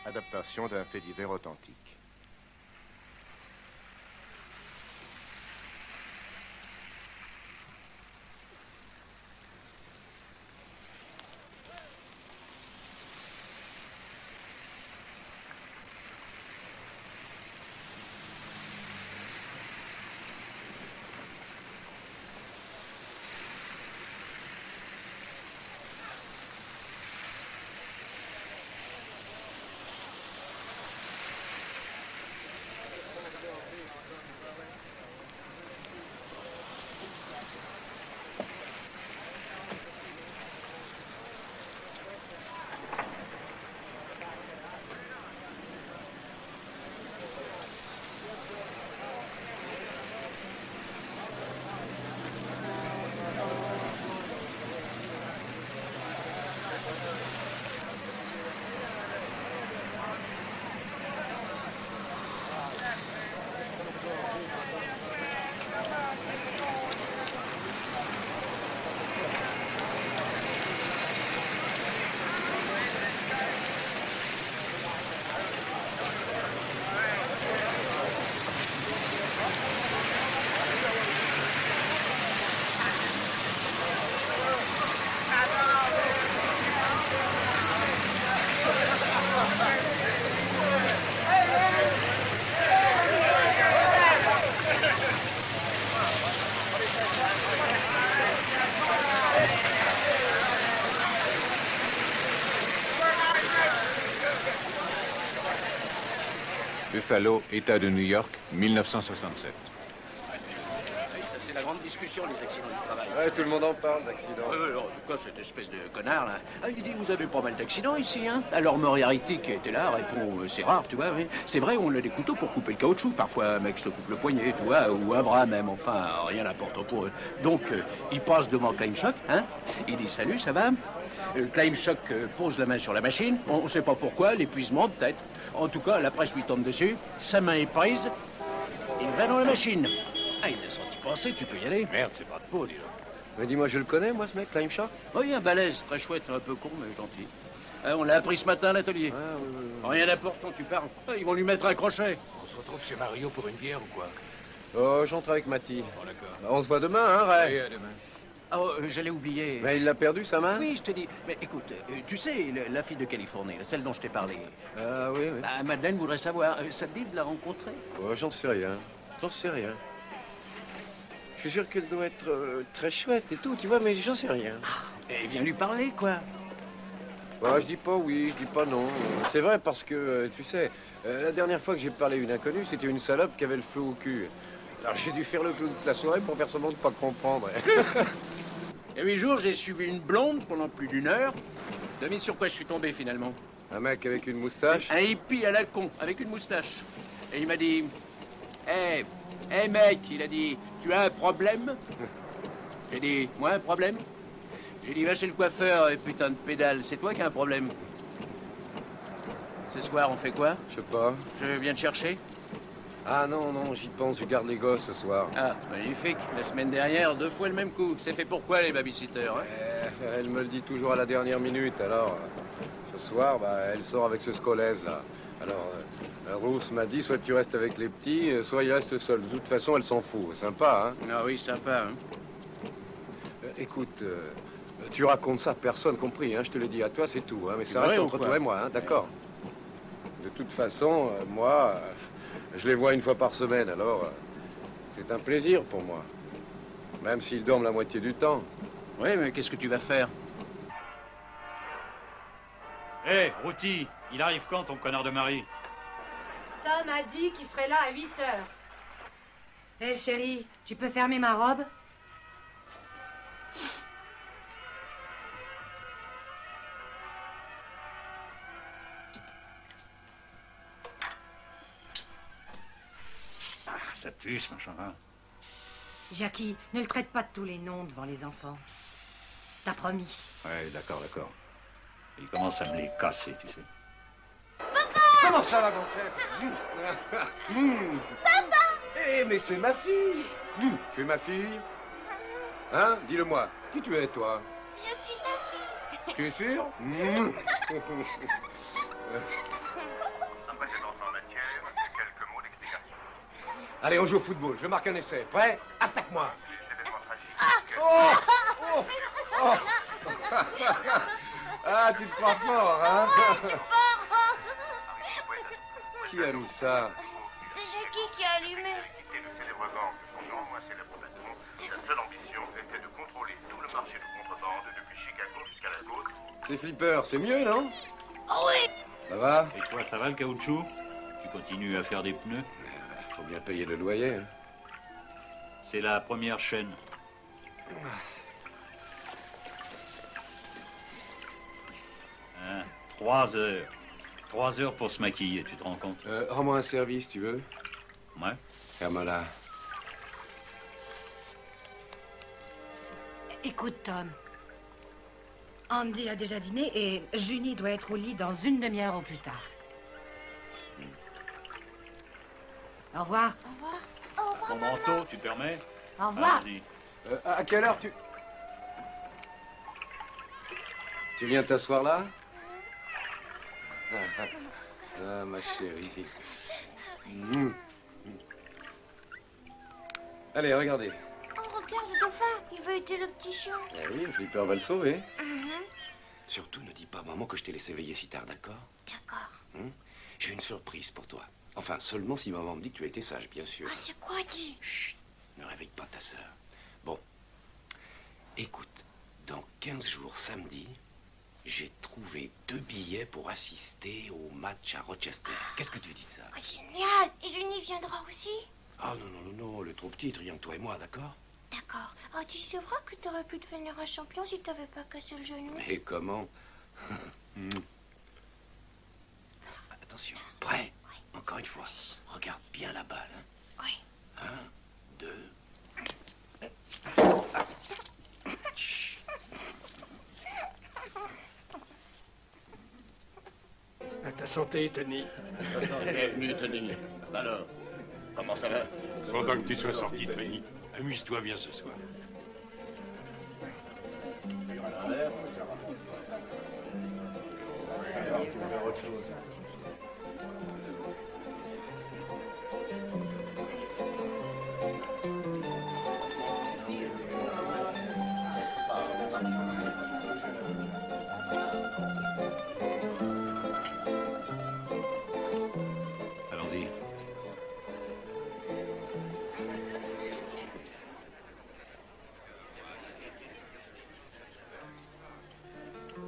Adaptation d'un fait divers authentique. Buffalo, État de New York, 1967. Ça, c'est la grande discussion, les accidents du travail. Ouais, tout le monde en parle d'accidents. En tout cas, cette espèce de connard, là. Ah, il dit, vous avez pas mal d'accidents ici, hein? Alors Moriarty, qui était là, répond, c'est rare, tu vois, oui. C'est vrai, on a des couteaux pour couper le caoutchouc. Parfois, un mec se coupe le poignet, tu vois, ou un bras même, enfin, rien n'importe pour eux. Donc, il passe devant Claim Shock, hein? Il dit, salut, ça va? Claim Shock pose la main sur la machine. On ne sait pas pourquoi, l'épuisement peut-être. En tout cas, la presse lui tombe dessus. Sa main est prise. Il va dans la machine. Ah, il l'a senti passer, tu peux y aller. Merde, c'est pas de peau, dis donc. Mais dis-moi, je le connais, moi, ce mec, Claim Shock? Oui, un balèze, très chouette, un peu con, mais gentil. On l'a appris ce matin à l'atelier. Ah, oui. Rien d'important, tu parles. Ah, ils vont lui mettre un crochet. On se retrouve chez Mario pour une bière ou quoi? Oh, j'entre avec Matty. Bon, d'accord. On se voit demain, hein, Ray? Allez, à demain. Oh, j'allais oublier. Mais il l'a perdu, sa main? Oui, je te dis. Mais écoute, tu sais, la fille de Californie, celle dont je t'ai parlé. Ah, oui. Bah, Madeleine voudrait savoir, ça te dit de la rencontrer? Oh, j'en sais rien. Je suis sûr qu'elle doit être très chouette et tout, tu vois, mais j'en sais rien. Et viens lui parler, quoi. Bah, je dis pas oui, je dis pas non. C'est vrai parce que, tu sais, la dernière fois que j'ai parlé à une inconnue, c'était une salope qui avait le feu au cul. Alors j'ai dû faire le clown toute la soirée pour faire semblant de pas comprendre. Il y a 8 jours, j'ai suivi une blonde pendant plus d'1 heure. Devine sur quoi je suis tombé, finalement. Un mec avec une moustache? Un hippie à la con, avec une moustache. Et il m'a dit... Hé, mec, il a dit, tu as un problème? J'ai dit, moi, un problème? J'ai dit, va chez le coiffeur, putain de pédale, c'est toi qui as un problème. Ce soir, on fait quoi? Je sais pas. Je viens te chercher. Ah non, j'y pense, je garde les gosses ce soir. Ah, magnifique. La semaine dernière, 2 fois le même coup. C'est fait pourquoi, les babysitters, hein? Elle me le dit toujours à la dernière minute, alors... ce soir, bah, elle sort avec ce scolaise, là. Alors, Ruth m'a dit, soit tu restes avec les petits, soit il reste seul. De toute façon, elle s'en fout. Sympa, hein? Ah oui, sympa, hein? Écoute, tu racontes ça à personne, compris, hein? Je te le dis à toi, c'est tout, hein? Mais ça vrai reste ou entre quoi? toi et moi, hein? D'accord? De toute façon, moi, je les vois 1 fois par semaine, alors c'est un plaisir pour moi. Même s'ils dorment la moitié du temps. Oui, mais qu'est-ce que tu vas faire? Hé, Routy, il arrive quand, ton connard de mari? Tom a dit qu'il serait là à 8 heures. Hé, chérie, tu peux fermer ma robe? Ah, ça pue, ce machin, hein. Jackie, ne le traite pas de tous les noms devant les enfants. T'as promis. Ouais, d'accord. Il commence à me les casser, tu sais. Comment ça va, mon chef? Papa! Eh, mais c'est ma fille! Tu es ma fille? Hein? Dis-le-moi. Qui tu es, toi? Je suis ta fille. Tu es sûr? Allez, on joue au football. Je marque un essai. Prêt? Attaque-moi. Ah, tu te crois fort, hein? Qui a mis ça? C'est Jackie qui a allumé. Et le célèbre gang de son nom, moi célèbre patron, sa seule ambition était de contrôler tout le marché de contrebande depuis Chicago jusqu'à la côte. C'est Flipper, c'est mieux, non? Oh oui. Ça va? Et toi, ça va le caoutchouc? Tu continues à faire des pneus? Faut bien payer le loyer, hein. C'est la première chaîne. Hein, 3 heures. 3 heures pour se maquiller, tu te rends compte? Rends-moi un service, tu veux? Ouais. Ferme-la. Écoute, Tom. Andy a déjà dîné et Junie doit être au lit dans une demi-heure au plus tard. Au revoir. Au revoir. Au revoir. Ton manteau, tu te permets? Au revoir. Allez-y. À quelle heure tu... Tu viens t'asseoir là? Ah, ma chérie. Allez, regardez. Oh, regarde le dauphin. Il veut aider le petit chien. Eh oui, Flipper va le sauver. Surtout ne dis pas à maman que je t'ai laissé veiller si tard, d'accord? D'accord. J'ai une surprise pour toi. Enfin, seulement si maman me dit que tu as été sage, bien sûr. Ah, c'est quoi, dit? Chut, ne réveille pas ta sœur. Bon, écoute, dans 15 jours samedi, j'ai trouvé 2 billets pour assister au match à Rochester. Qu'est-ce que tu dis de ça? Oh, génial. Et Junie viendra aussi? Ah non, non, non, non, elle est trop petite, rien que toi et moi, d'accord? D'accord. Oh, tu sais vrai que t'aurais pu devenir un champion si t'avais pas cassé le genou? Et comment? Attention, prêt? Oui. Encore une fois, regarde bien la balle. Hein? Oui. 1, 2... Chut. À ta santé, Tony. Bienvenue, Tony. Alors, comment ça va? Content que tu sois sorti, Tony. Amuse-toi bien ce soir. Allons-y.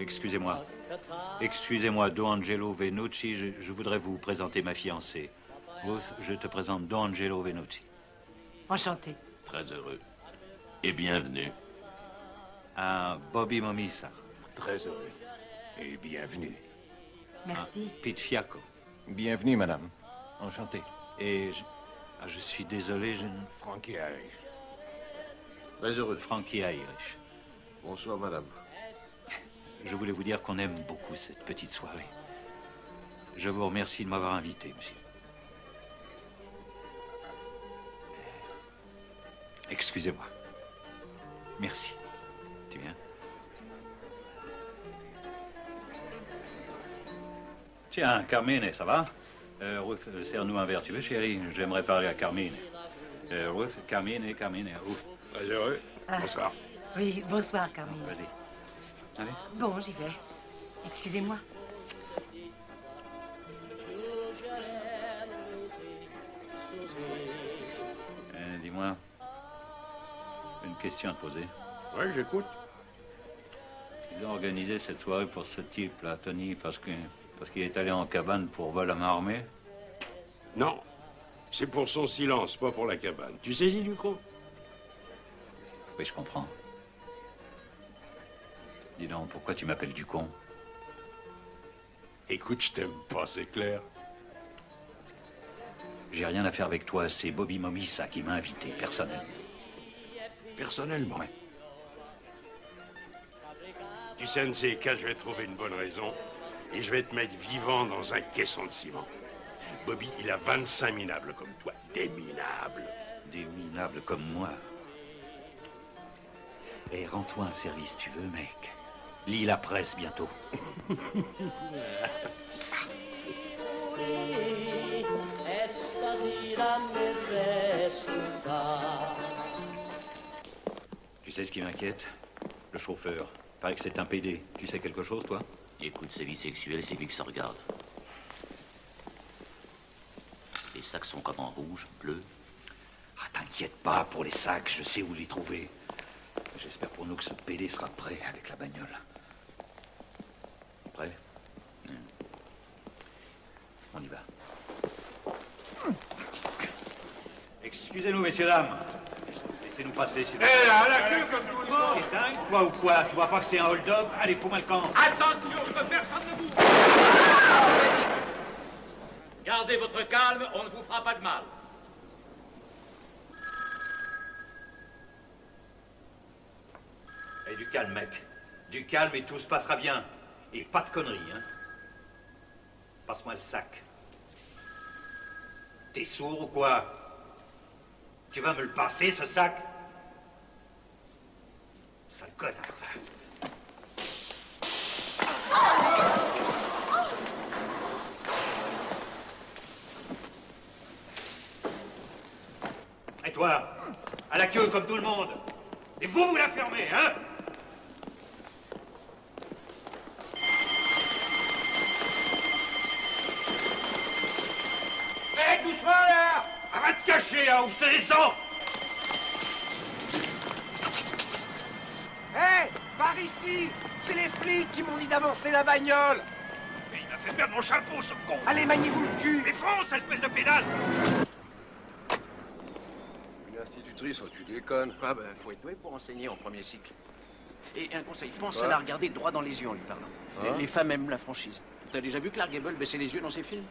Excusez-moi. Excusez-moi, Don Angelo Venucci, je voudrais vous présenter ma fiancée. Ruth, je te présente Don Angelo Venucci. Enchanté. Très heureux. Et bienvenue. Un Bobby Momisa. Très heureux. Et bienvenue. Merci. Pete Fiacco. Bienvenue, madame. Enchanté. Et je suis désolé, je ne... Frankie Irish. Très heureux. Frankie Irish. Bonsoir, madame. Je voulais vous dire qu'on aime beaucoup cette petite soirée. Je vous remercie de m'avoir invité, monsieur. Excusez-moi. Merci. Tu viens? Tiens, Carmine, ça va? Ruth, serre-nous un verre, tu veux, chérie? J'aimerais parler à Carmine. Ruth, Carmine. Ouf. Très heureux. Bonsoir. Oui, bonsoir, Carmine. Vas-y. Allez. Bon, j'y vais. Excusez-moi. Dis-moi, une question à te poser. Oui, j'écoute. Ils ont organisé cette soirée pour ce type-là, Tony, parce qu'il est allé en cabane pour vol à main armée? Non. C'est pour son silence, pas pour la cabane. Tu saisis du con? Oui, je comprends. Dis donc, pourquoi tu m'appelles du con? Écoute, je t'aime pas, c'est clair. J'ai rien à faire avec toi, c'est Bobby Momisa qui m'a invité, personnellement. Personnellement. Ouais. Tu sais, un de ces cas, je vais trouver une bonne raison. Et je vais te mettre vivant dans un caisson de ciment. Bobby, il a 25 minables comme toi. Des minables. Des minables comme moi. Et rends-toi un service, tu veux, mec. Lis la presse bientôt. Esquasí Tu sais ce qui m'inquiète? Le chauffeur. Paraît que c'est un PD. Tu sais quelque chose, toi? Écoute, sa vie sexuelle, c'est lui que ça regarde. Les sacs sont comme en rouge, bleu. Ah, t'inquiète pas pour les sacs, je sais où les trouver. J'espère pour nous que ce PD sera prêt avec la bagnole. Prêt? On y va. Excusez-nous, messieurs, dames. Laissez-nous passer, s'il vous plaît. Hé, à la queue comme tout le monde! T'es dingue, toi ou quoi? Tu vois pas que c'est un hold-up? Allez, fous-moi le camp. Attention, que personne ne bouge! Gardez votre calme, on ne vous fera pas de mal. Et du calme, mec. Du calme et tout se passera bien. Et pas de conneries, hein. Passe-moi le sac. T'es sourd ou quoi? Tu vas me le passer, ce sac? Sale connard. Et toi, à la queue comme tout le monde. Et vous la fermez, hein? Hé, doucement là! Arrête de cacher, hein, ou je te descends! Hé, par ici! C'est les flics qui m'ont dit d'avancer la bagnole! Mais il m'a fait perdre mon chapeau, ce con! Allez, maniez-vous le cul! Mais fonce, espèce de pédale! Une institutrice, oh, tu déconnes. Ah ben, faut être doué pour enseigner en premier cycle. Et un conseil, pense à la regarder droit dans les yeux en lui parlant. Hein? Les femmes aiment la franchise. T'as déjà vu Clark Gable baisser les yeux dans ses films?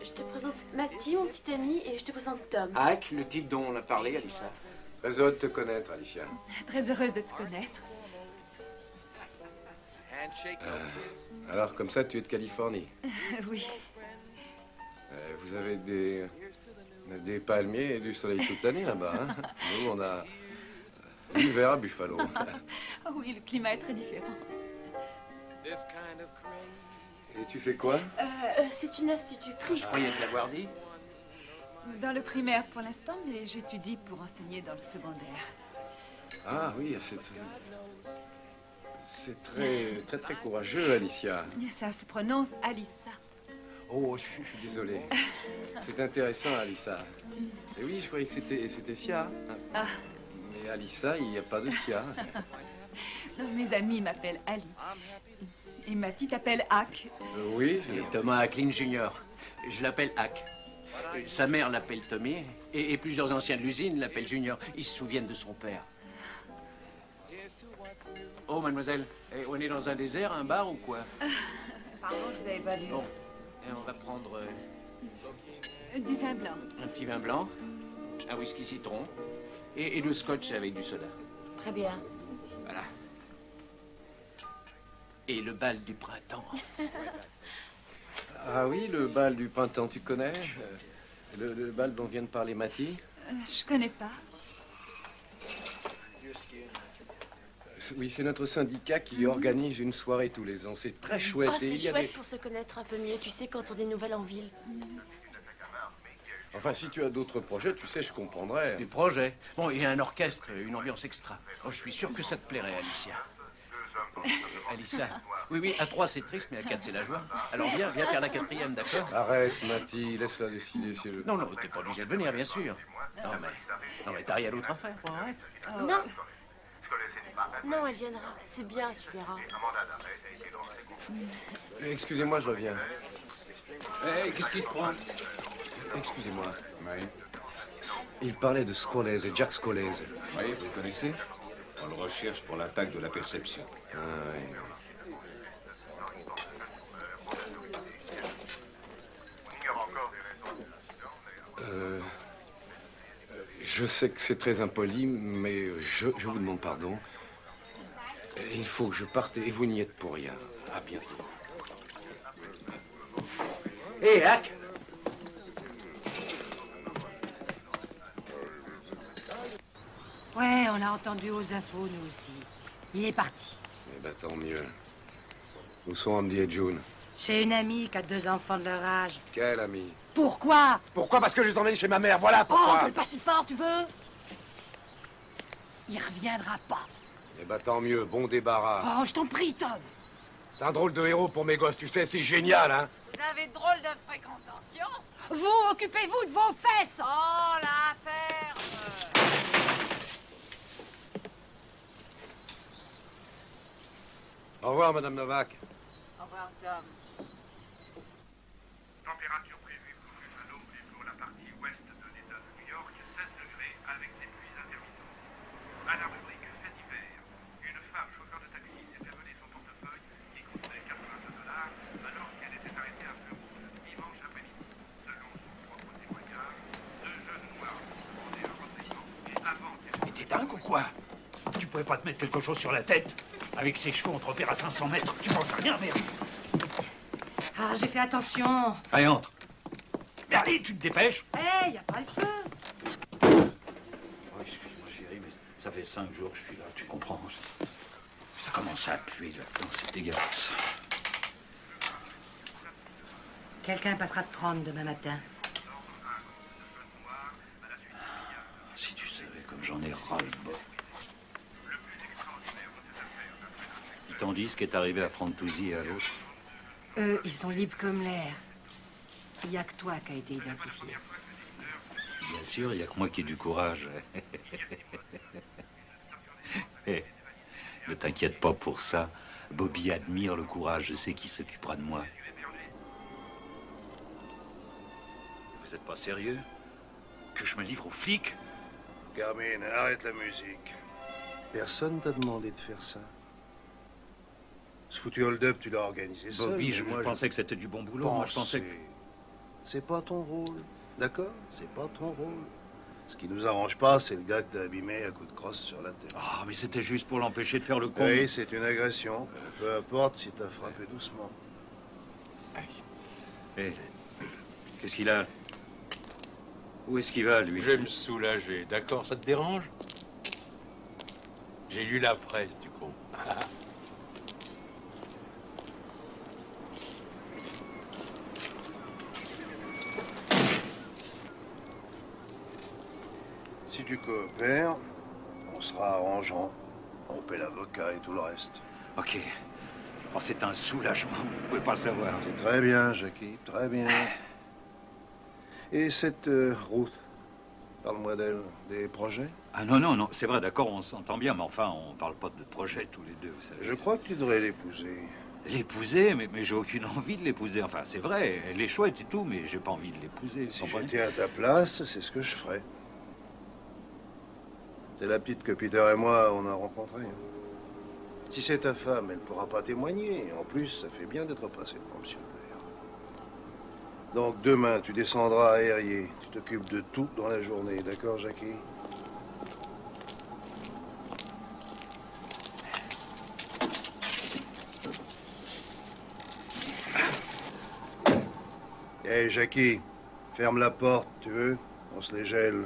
Je te présente Matty, mon petit ami, et je te présente Tom. Hack, le type dont on a parlé, Alissa. Très heureux de te connaître, Alicia. Très heureuse de te connaître. Alors, comme ça, tu es de Californie. Oui. Vous avez des palmiers et du soleil toute l'année là-bas, hein? Nous, on a l'hiver à Buffalo. Oh oui, le climat est très différent. Et tu fais quoi? C'est une institutrice. Je croyais te l'avoir dit. Dans le primaire pour l'instant, mais j'étudie pour enseigner dans le secondaire. Ah oui, c'est très courageux, Alicia. Ça se prononce Alissa. Oh, je suis désolé. C'est intéressant, Alissa. Et oui, je croyais que c'était Sia. Ah. Mais Alissa, il n'y a pas de Sia. Non, mes amis m'appellent Ali. Et Matty t'appelle Hack. Oui. Et Thomas Hacklin Jr. Je l'appelle Hack. Sa mère l'appelle Tommy. Et plusieurs anciens de l'usine l'appellent Junior. Ils se souviennent de son père. Oh, mademoiselle, on est dans un désert, un bar ou quoi? Pardon, je vous avais pas vu. Bon, et on va prendre du vin blanc. un petit vin blanc, un whisky citron et le scotch avec du soda. Très bien. Voilà. Et le bal du printemps. Ah oui, le bal du printemps, tu connais? Le bal dont vient de parler Matty? Je connais pas. Oui, c'est notre syndicat qui organise une soirée tous les ans. C'est très chouette. Oh, et c'est il y a chouette des- pour se connaître un peu mieux, tu sais, quand on est nouvelle en ville. Enfin, si tu as d'autres projets, tu sais, je comprendrais. Du projet. Bon, il y a un orchestre, une ambiance extra. Oh, je suis sûr que ça te plairait, Alicia. Alicia. Oui, à 3 c'est triste, mais à 4 c'est la joie. Alors viens faire la 4e, d'accord? Arrête, Matty, laisse-la décider si elle... Non, t'es pas obligé de venir, bien sûr. Non, mais t'as rien d'autre à faire, quoi, arrête. Non. Non, elle viendra. C'est bien, tu verras. Excusez-moi, je reviens. Qu'est-ce qui te prend? Excusez-moi. Oui. Il parlait de Scolese, Jack Scolese. Oui, vous le connaissez? On le recherche pour l'attaque de la perception. Ah oui. Je sais que c'est très impoli, mais je vous demande pardon. Il faut que je parte et vous n'y êtes pour rien. À bientôt. Hé, Hack! Ouais, on a entendu aux infos, nous aussi. Il est parti. Eh ben, tant mieux. Où sont Andy et June? Chez une amie qui a 2 enfants de leur âge. Quel ami? Pourquoi? Pourquoi? Parce que je les emmène chez ma mère, voilà Oh, pourquoi. gueule pas si fort, tu veux? Il reviendra pas. Eh ben tant mieux, bon débarras. Oh, je t'en prie, Tom. T'es un drôle de héros pour mes gosses, tu sais, c'est génial, hein. Vous avez drôle de fréquentation. Vous, occupez-vous de vos fesses. Oh, la ferme. Au revoir, Madame Novak. Au revoir, Tom. Température prévue pour Buffalo et pour la partie ouest de l'État de New York, 16 degrés avec des pluies intermittentes. À la rubrique fait divers, une femme chauffeur de taxi s'est fait voler son portefeuille qui coûtait $85 alors qu'elle était arrêtée à feu rouge dimanche après-midi. Selon son propre témoignage, 2 jeunes noirs ont demandé un renseignement et avant qu'elle... Mais t'es dingue ou quoi? Tu pouvais pas te mettre quelque chose sur la tête? Avec ces cheveux, on te repère à 500 mètres. Tu penses à rien, merde. Ah, j'ai fait attention. Allez, entre. Mais allez, tu te dépêches. Hé, y a pas le feu. Oh, excuse-moi, chérie, mais ça fait 5 jours que je suis là, tu comprends? Ça commence à puer là-dedans, c'est dégueulasse. Quelqu'un passera te prendre demain matin. Si tu savais comme j'en ai ras-le-bol. Ils t'ont dit ce qui est arrivé à Frontusi et à l'autre? Eux, ils sont libres comme l'air. Il n'y a que toi qui a été identifié. Bien sûr, il n'y a que moi qui ai du courage. Ne t'inquiète pas pour ça. Bobby admire le courage. Je sais qui s'occupera de moi. Vous n'êtes pas sérieux? Que je me livre aux flics? Carmine, arrête la musique. Personne t'a demandé de faire ça. Ce foutu hold-up, tu l'as organisé seul. Bobby, mais je moi, pensais que c'était du bon boulot. Moi, je pensais que... C'est pas ton rôle, d'accord? C'est pas ton rôle. Ce qui nous arrange pas, c'est le gars que t'as abîmé à coups de crosse sur la tête. Ah, mais c'était juste pour l'empêcher de faire le con. Oui, c'est une agression. Peu importe si t'as frappé doucement. Hé, qu'est-ce qu'il a? Où est-ce qu'il va, lui? Je vais me soulager, d'accord? Ça te dérange? J'ai lu la presse, du con. Si tu coopères, on sera arrangeant. On paie l'avocat et tout le reste. Ok. Oh, c'est un soulagement, vous pouvez pas savoir. C'est très bien, Jackie, très bien. Et cette route, parle-moi d'elle, des projets? Ah non, non, non, c'est vrai, d'accord, on s'entend bien, mais enfin, on parle pas de projet tous les deux, vous savez. Je crois que tu devrais l'épouser. L'épouser? Mais j'ai aucune envie de l'épouser. Enfin, c'est vrai, elle est chouette et tout, mais j'ai pas envie de l'épouser. Si j'étais à ta place, c'est ce que je ferais. C'est la petite que Peter et moi, on a rencontrée. Si c'est ta femme, elle pourra pas témoigner. En plus, ça fait bien d'être passé devant monsieur le père. Donc demain, tu descendras à Herrier. Tu t'occupes de tout dans la journée, d'accord, Jackie? Hé, Jackie, ferme la porte, tu veux? On se les gèle.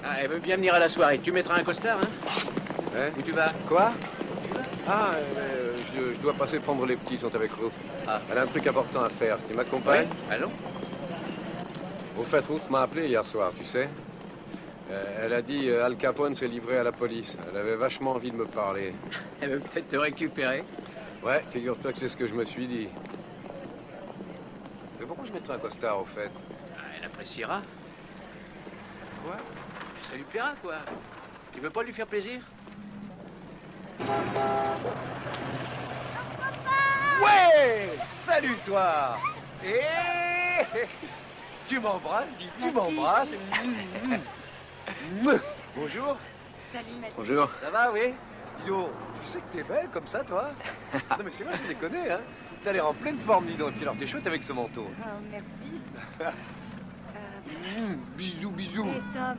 Ah, elle veut bien venir à la soirée. Tu mettras un costard, hein? Hein? Où tu vas? Quoi? Ah, je dois passer prendre les petits, ils sont avec Ruth. Ah. Elle a un truc important à faire. Tu m'accompagnes? Ouais, allons. Au fait, Ruth m'a appelé hier soir, tu sais. Elle a dit Al Capone s'est livré à la police. Elle avait vachement envie de me parler. Elle veut peut-être te récupérer. Ouais, figure-toi que c'est ce que je me suis dit. Mais pourquoi je mettrais un costard, au fait? Ah, elle appréciera. Quoi? Ça lui plaira, quoi. Tu veux pas lui faire plaisir? Ouais! Salut, toi! Tu m'embrasses, dis, tu m'embrasses. Bonjour. Salut, Mathieu. Bonjour. Ça va, oui? Dis donc, tu sais que t'es belle comme ça, toi? Non, mais c'est vrai, je déconne, hein? T'as l'air en pleine forme, dis donc. Et puis alors, t'es chouette avec ce manteau. Oh, merci. Bisous, bisous. Et Tom,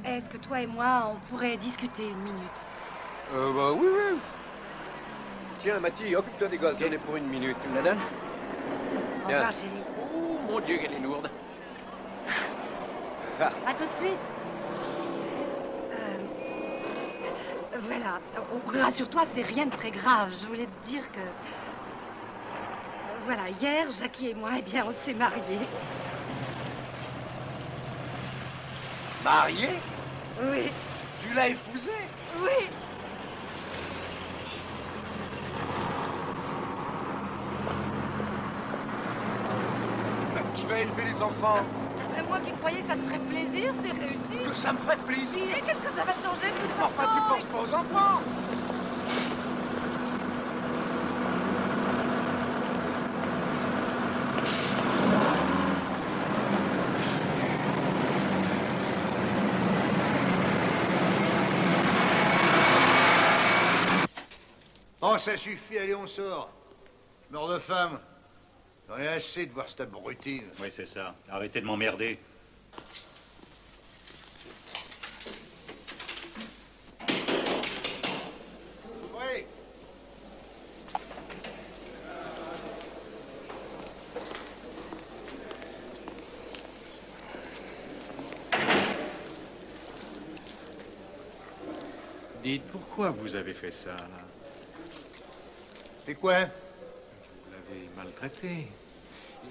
est-ce que toi et moi, on pourrait discuter une minute? Bah oui, oui. Tiens, Mathie, occupe-toi des gosses, j'en ai pour une minute. Tu me la donnes? Au revoir, chérie. Oh, mon Dieu, qu'elle est lourde. À tout de suite. Voilà. Rassure-toi, c'est rien de très grave. Je voulais te dire que... Voilà, hier, Jackie et moi, eh bien, on s'est mariés. Mariée? Oui. Tu l'as épousée? Oui. Qui va élever les enfants? Après moi qui croyais que ça te ferait plaisir, c'est réussi. Que ça me ferait plaisir? Et qu'est-ce que ça va changer de toute façon? Enfin, tu penses pas aux enfants? Oh, ça suffit, allez, on sort. Mort de femme. J'en ai assez de voir cette abrutie. Oui, c'est ça. Arrêtez de m'emmerder. Oui. Dites, pourquoi vous avez fait ça, là? C'est quoi? Vous l'avez maltraité.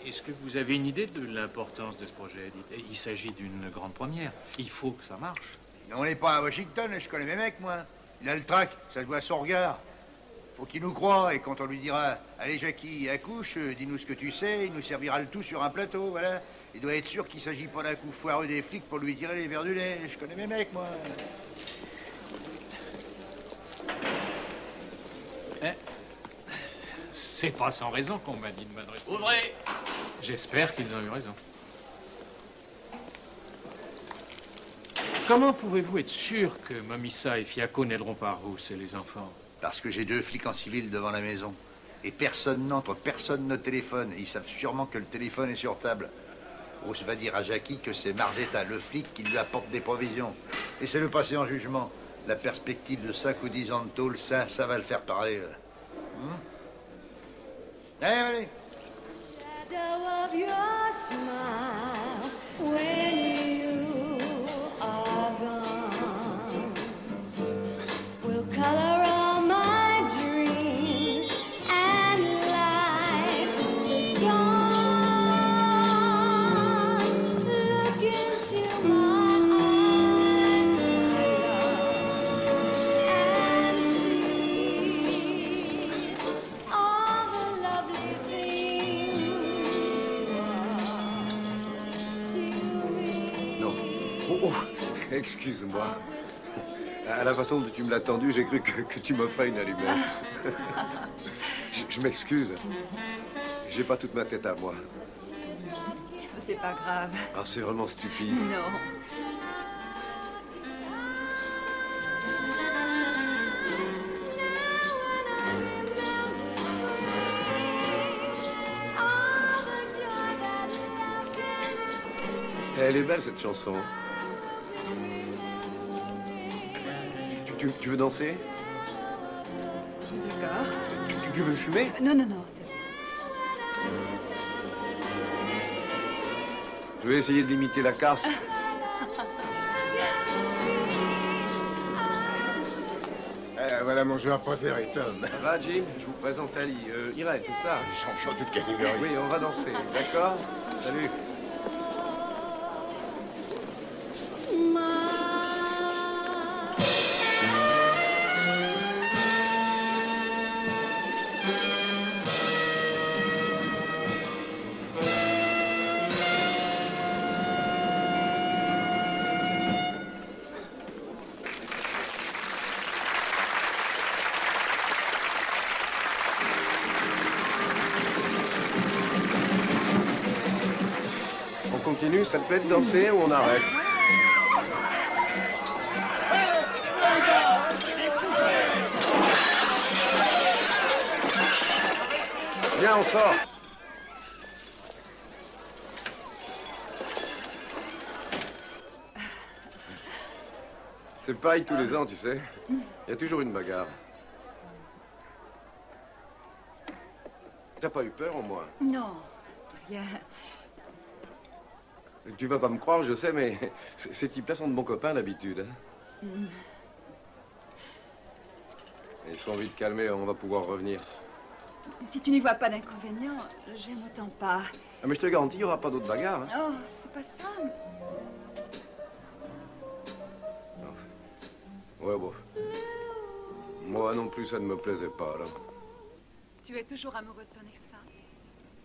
Est-ce que vous avez une idée de l'importance de ce projet? Dites, il s'agit d'une grande première. Il faut que ça marche. Mais on n'est pas à Washington, je connais mes mecs, moi. Il a le trac, ça se voit à son regard. Faut qu'il nous croie, et quand on lui dira « Allez, Jackie, accouche, dis-nous ce que tu sais », il nous servira le tout sur un plateau, voilà. Il doit être sûr qu'il s'agit pas d'un coup foireux des flics pour lui tirer les verres du nez. Je connais mes mecs, moi. C'est pas sans raison qu'on m'a dit de m'adresser. Ouvrez! J'espère qu'ils ont eu raison. Comment pouvez-vous être sûr que Momissa et Fiaco n'aideront pas Rousse et les enfants? Parce que j'ai 2 flics en civil devant la maison. Et personne n'entre, personne ne téléphone. Ils savent sûrement que le téléphone est sur table. Rousse va dire à Jackie que c'est Marzetta, le flic, qui lui apporte des provisions. Et c'est le passé en jugement. La perspective de 5 ou 10 ans de tôle, ça va le faire parler. Allez, allez. Shadow of your smile when you are gone will color all my dreams and life gone. Look into my eyes, my love, and see all the lovely things to me. Non. Oh, excuse-moi. À la façon dont tu me l'as tendu, j'ai cru que tu m'offrais une allumette. Je m'excuse. J'ai pas toute ma tête à moi. C'est pas grave. Ah, c'est vraiment stupide. Non. Elle est belle, cette chanson. Tu veux danser? D'accord. Tu veux fumer? Non, non, non, c'est... Je vais essayer de limiter la casse. Voilà mon joueur préféré, Tom. Ça va, Jim? Je vous présente Ali. Irène, c'est ça? Champion de toute catégorie. Oui, on va danser, d'accord? Salut. On continue, ça te plaît de danser ou on arrête? Viens, on sort. C'est pareil tous les ans, tu sais. Il y a toujours une bagarre. T'as pas eu peur, au moins? Non, rien. Tu vas pas me croire, je sais, mais ces types-là sont de bons copains, d'habitude. Hein. Mm. Ils sont vite calmés, on va pouvoir revenir. Si tu n'y vois pas d'inconvénient, j'aime autant pas. Ah, mais je te garantis, il n'y aura pas d'autres bagarres. Hein. Oh, c'est pas ça. Ouais, bon. Moi non plus, ça ne me plaisait pas, là. Tu es toujours amoureux de ton ex-femme?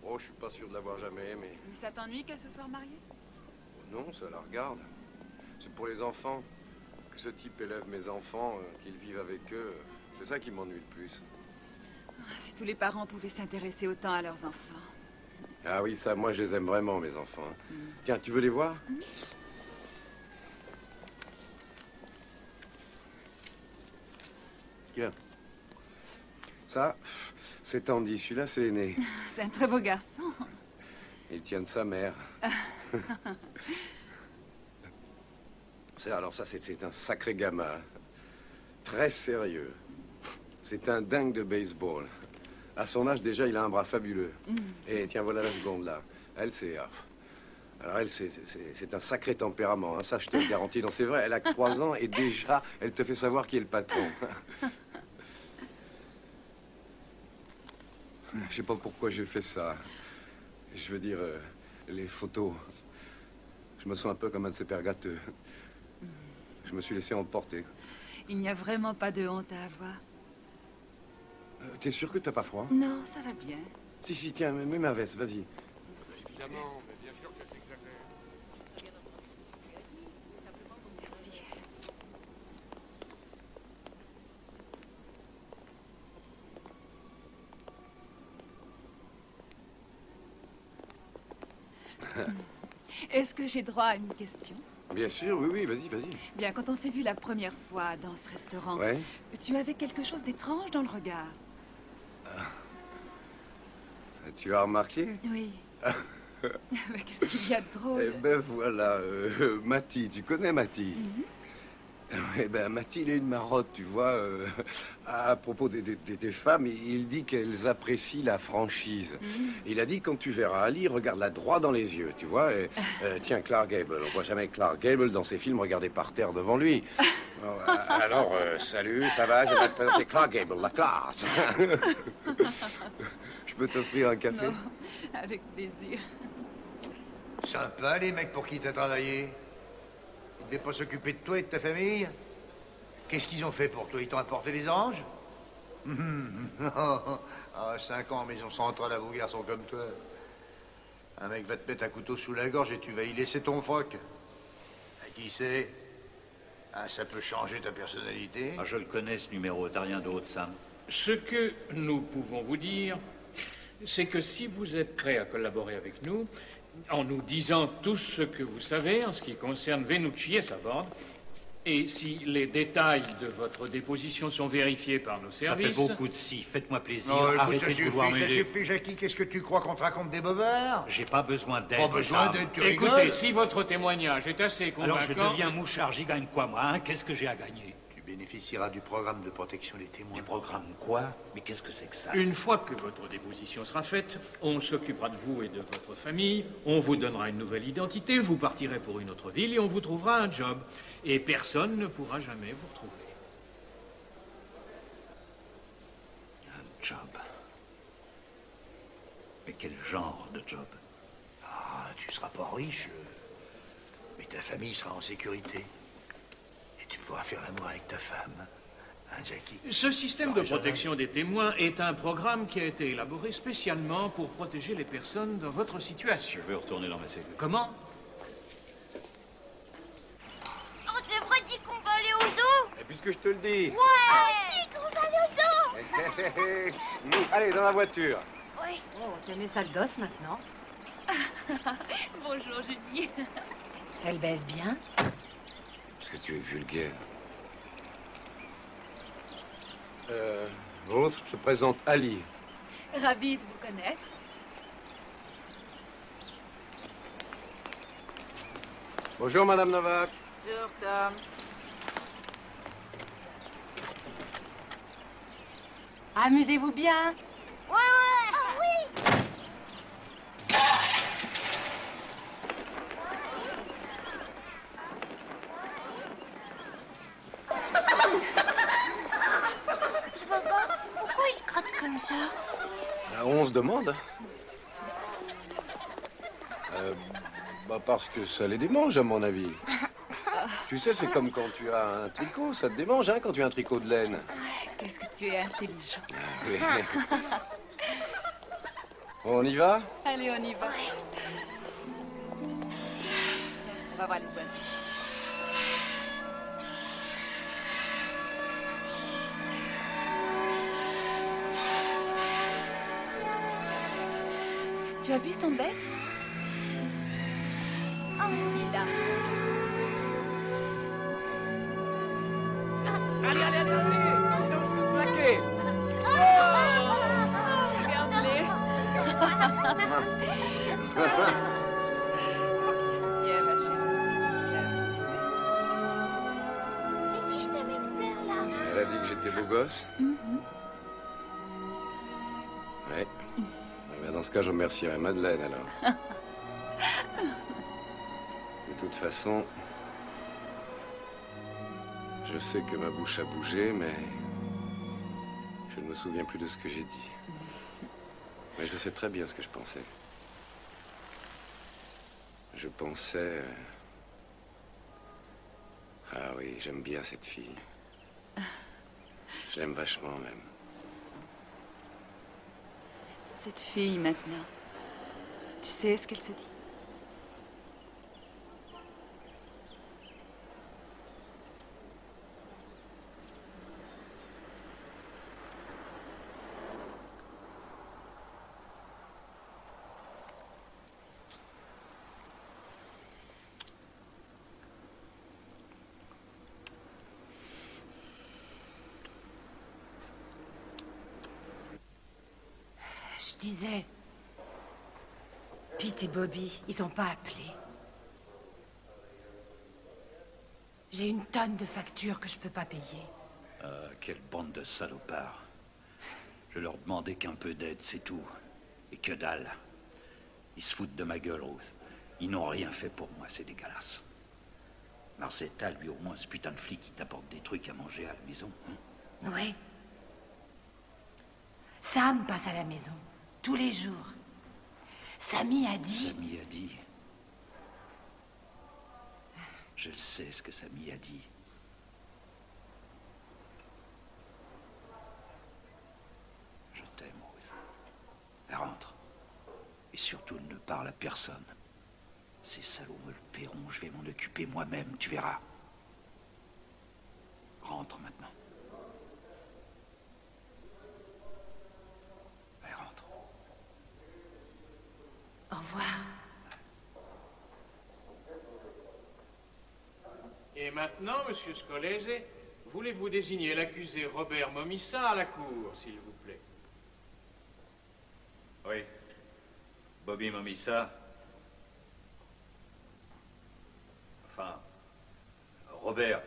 Oh, je suis pas sûr de l'avoir jamais aimée. Mais ça t'ennuie qu'elle se soit mariée? Non, ça la regarde. C'est pour les enfants. Que ce type élève mes enfants, qu'ils vivent avec eux. C'est ça qui m'ennuie le plus. Ah, si tous les parents pouvaient s'intéresser autant à leurs enfants. Ah oui, ça, moi, je les aime vraiment, mes enfants. Tiens, tu veux les voir? Tiens. Ça, c'est Andy. Celui-là, c'est l'aîné. C'est un très beau garçon. Il tient de sa mère. Alors ça, c'est un sacré gamin. Très sérieux. C'est un dingue de baseball. À son âge, déjà, il a un bras fabuleux. Et tiens, voilà la seconde, là. Elle, c'est... Alors, elle, c'est un sacré tempérament. Hein. Ça, je te le garantis. Non, c'est vrai, elle a que 3 ans et déjà, elle te fait savoir qui est le patron. Je sais pas pourquoi j'ai fait ça. Je veux dire, les photos. Je me sens un peu comme un de ces pères gâteux. Je me suis laissé emporter. Il n'y a vraiment pas de honte à avoir. T'es sûr que t'as pas froid? Non, ça va bien. Si, tiens, mets ma veste, vas-y. Évidemment, mais bien sûr que t'exagères. Merci. Est-ce que j'ai droit à une question? Bien sûr, oui, vas-y. Bien, quand on s'est vu la première fois dans ce restaurant, Ouais. tu avais quelque chose d'étrange dans le regard. Tu as remarqué? Oui. Mais qu'est-ce qu'il y a de drôle? Eh ben voilà, Mati, tu connais Mati? Eh ben Mati, il est une marotte, tu vois. À propos des femmes, il dit qu'elles apprécient la franchise. Il a dit, quand tu verras Ali, regarde-la droit dans les yeux, tu vois. Et, tiens, Clark Gable, on voit jamais Clark Gable dans ses films regarder par terre devant lui. Alors, salut, ça va, je vais te présenter Clark Gable, la classe. Je peux t'offrir un café? Non, avec plaisir. Sympa, les mecs pour qui t'as travaillé. Ils devaient pas s'occuper de toi et de ta famille? Qu'est-ce qu'ils ont fait pour toi? Ils t'ont apporté des anges? 5 ans en maison centrale à vous, garçons comme toi. Un mec va te mettre un couteau sous la gorge et tu vas y laisser ton froc. À qui c'est? Ah, ça peut changer ta personnalité. Ah, je le connais, ce numéro. T'as rien d'autre, Sam? Ce que nous pouvons vous dire, c'est que si vous êtes prêt à collaborer avec nous, en nous disant tout ce que vous savez en ce qui concerne Venucci et sa bande, et si les détails de votre déposition sont vérifiés par nos services... Ça fait beaucoup de si. Faites-moi plaisir. Non, écoute, Arrêtez de vouloir ça m'aider. suffit, Jackie. Qu'est-ce que tu crois qu'on te raconte des bobards? J'ai pas besoin d'aide, Pas besoin Sam. d'aide, tu Écoutez, rigoles? si votre témoignage est assez convaincant... Alors je deviens mouchard, j'y gagne quoi, moi, hein? Qu'est-ce que j'ai à gagner? Tu bénéficieras du programme de protection des témoins. Du programme quoi? Mais qu'est-ce que c'est que ça? Une fois que votre déposition sera faite, on s'occupera de vous et de votre famille, on vous donnera une nouvelle identité, vous partirez pour une autre ville et on vous trouvera un job. Et personne ne pourra jamais vous retrouver. Un job? Mais quel genre de job? Ah, tu seras pas riche, mais ta famille sera en sécurité. Et tu pourras faire l'amour avec ta femme. Hein, Jackie? Ce système de protection des témoins est un programme qui a été élaboré spécialement pour protéger les personnes dans votre situation. Je veux retourner dans ma cellule. Comment? Oh, c'est vrai, dis qu'on va aller au zoo? Et puisque je te le dis. Ouais! Oh, si, qu'on va aller au zoo! Allez, dans la voiture. Oui. Oh, t'es mes sales d'os maintenant. Bonjour, Julie. Elle baise bien. Parce que tu es vulgaire. Ruth, je présente Ali. Ravie de vous connaître. Bonjour, Madame Novak. Bonjour, Tom. Amusez-vous bien. Ouais, ouais. Oh oui. Je vois pas. Pourquoi il se gratte comme ça? On se demande. Bah parce que ça les démange, à mon avis. Tu sais, c'est comme quand tu as un tricot, ça te démange, hein, quand tu as un tricot de laine. Qu'est-ce que tu es intelligent. Oui. On y va? Allez, on y va. On va voir les oiseaux. Tu as vu son bec? Oh, ici, là. Allez, allez, allez, allez! Sinon, je vais me plaquer! Regarde-les. Tiens, ma chérie. Et si je te mets une fleur là? Elle a dit que j'étais beau gosse? Ouais. Eh bien, dans ce cas, je remercierai Madeleine, alors. De toute façon, je sais que ma bouche a bougé, mais je ne me souviens plus de ce que j'ai dit. Mais je sais très bien ce que je pensais. Je pensais... Ah oui, j'aime bien cette fille. Je l'aime vachement, même. Cette fille, maintenant, tu sais ce qu'elle se dit? Je disais, Pete et Bobby, ils ont pas appelé. J'ai une tonne de factures que je peux pas payer. Quelle bande de salopards. Je leur demandais qu'un peu d'aide, c'est tout. Et que dalle. Ils se foutent de ma gueule, Ruth. Ils n'ont rien fait pour moi, c'est dégueulasse. Marzetta, lui, au moins, ce putain de flic, il t'apporte des trucs à manger à la maison. Hein? Ouais. Sam passe à la maison, tous les jours. Samy a dit... Samy a dit... Je le sais, ce que Samy a dit. Je t'aime, Ruth. Rentre. Et surtout, ne parle à personne. Ces salauds me le paieront, je vais m'en occuper moi-même, tu verras. Rentre maintenant. Allez, rentre. Au revoir. Et maintenant, monsieur Scolese, voulez-vous désigner l'accusé Robert Momissa à la cour, s'il vous plaît? Oui. Bobby Momissa. Enfin, Robert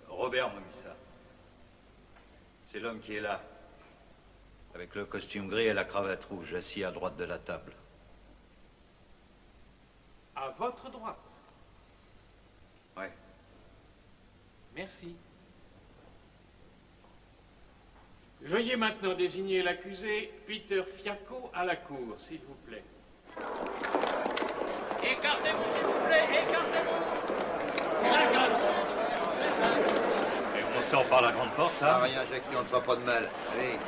Momissa. C'est l'homme qui est là. Avec le costume gris et la cravate rouge, assis à droite de la table. À votre droite. Ouais. Merci. Veuillez maintenant désigner l'accusé Peter Fiacco à la cour, s'il vous plaît. Écartez-vous, s'il vous plaît, écartez-vous. Et on sort par la grande porte, ça? Ah, rien, Jackie, on ne te fera pas de mal. Allez.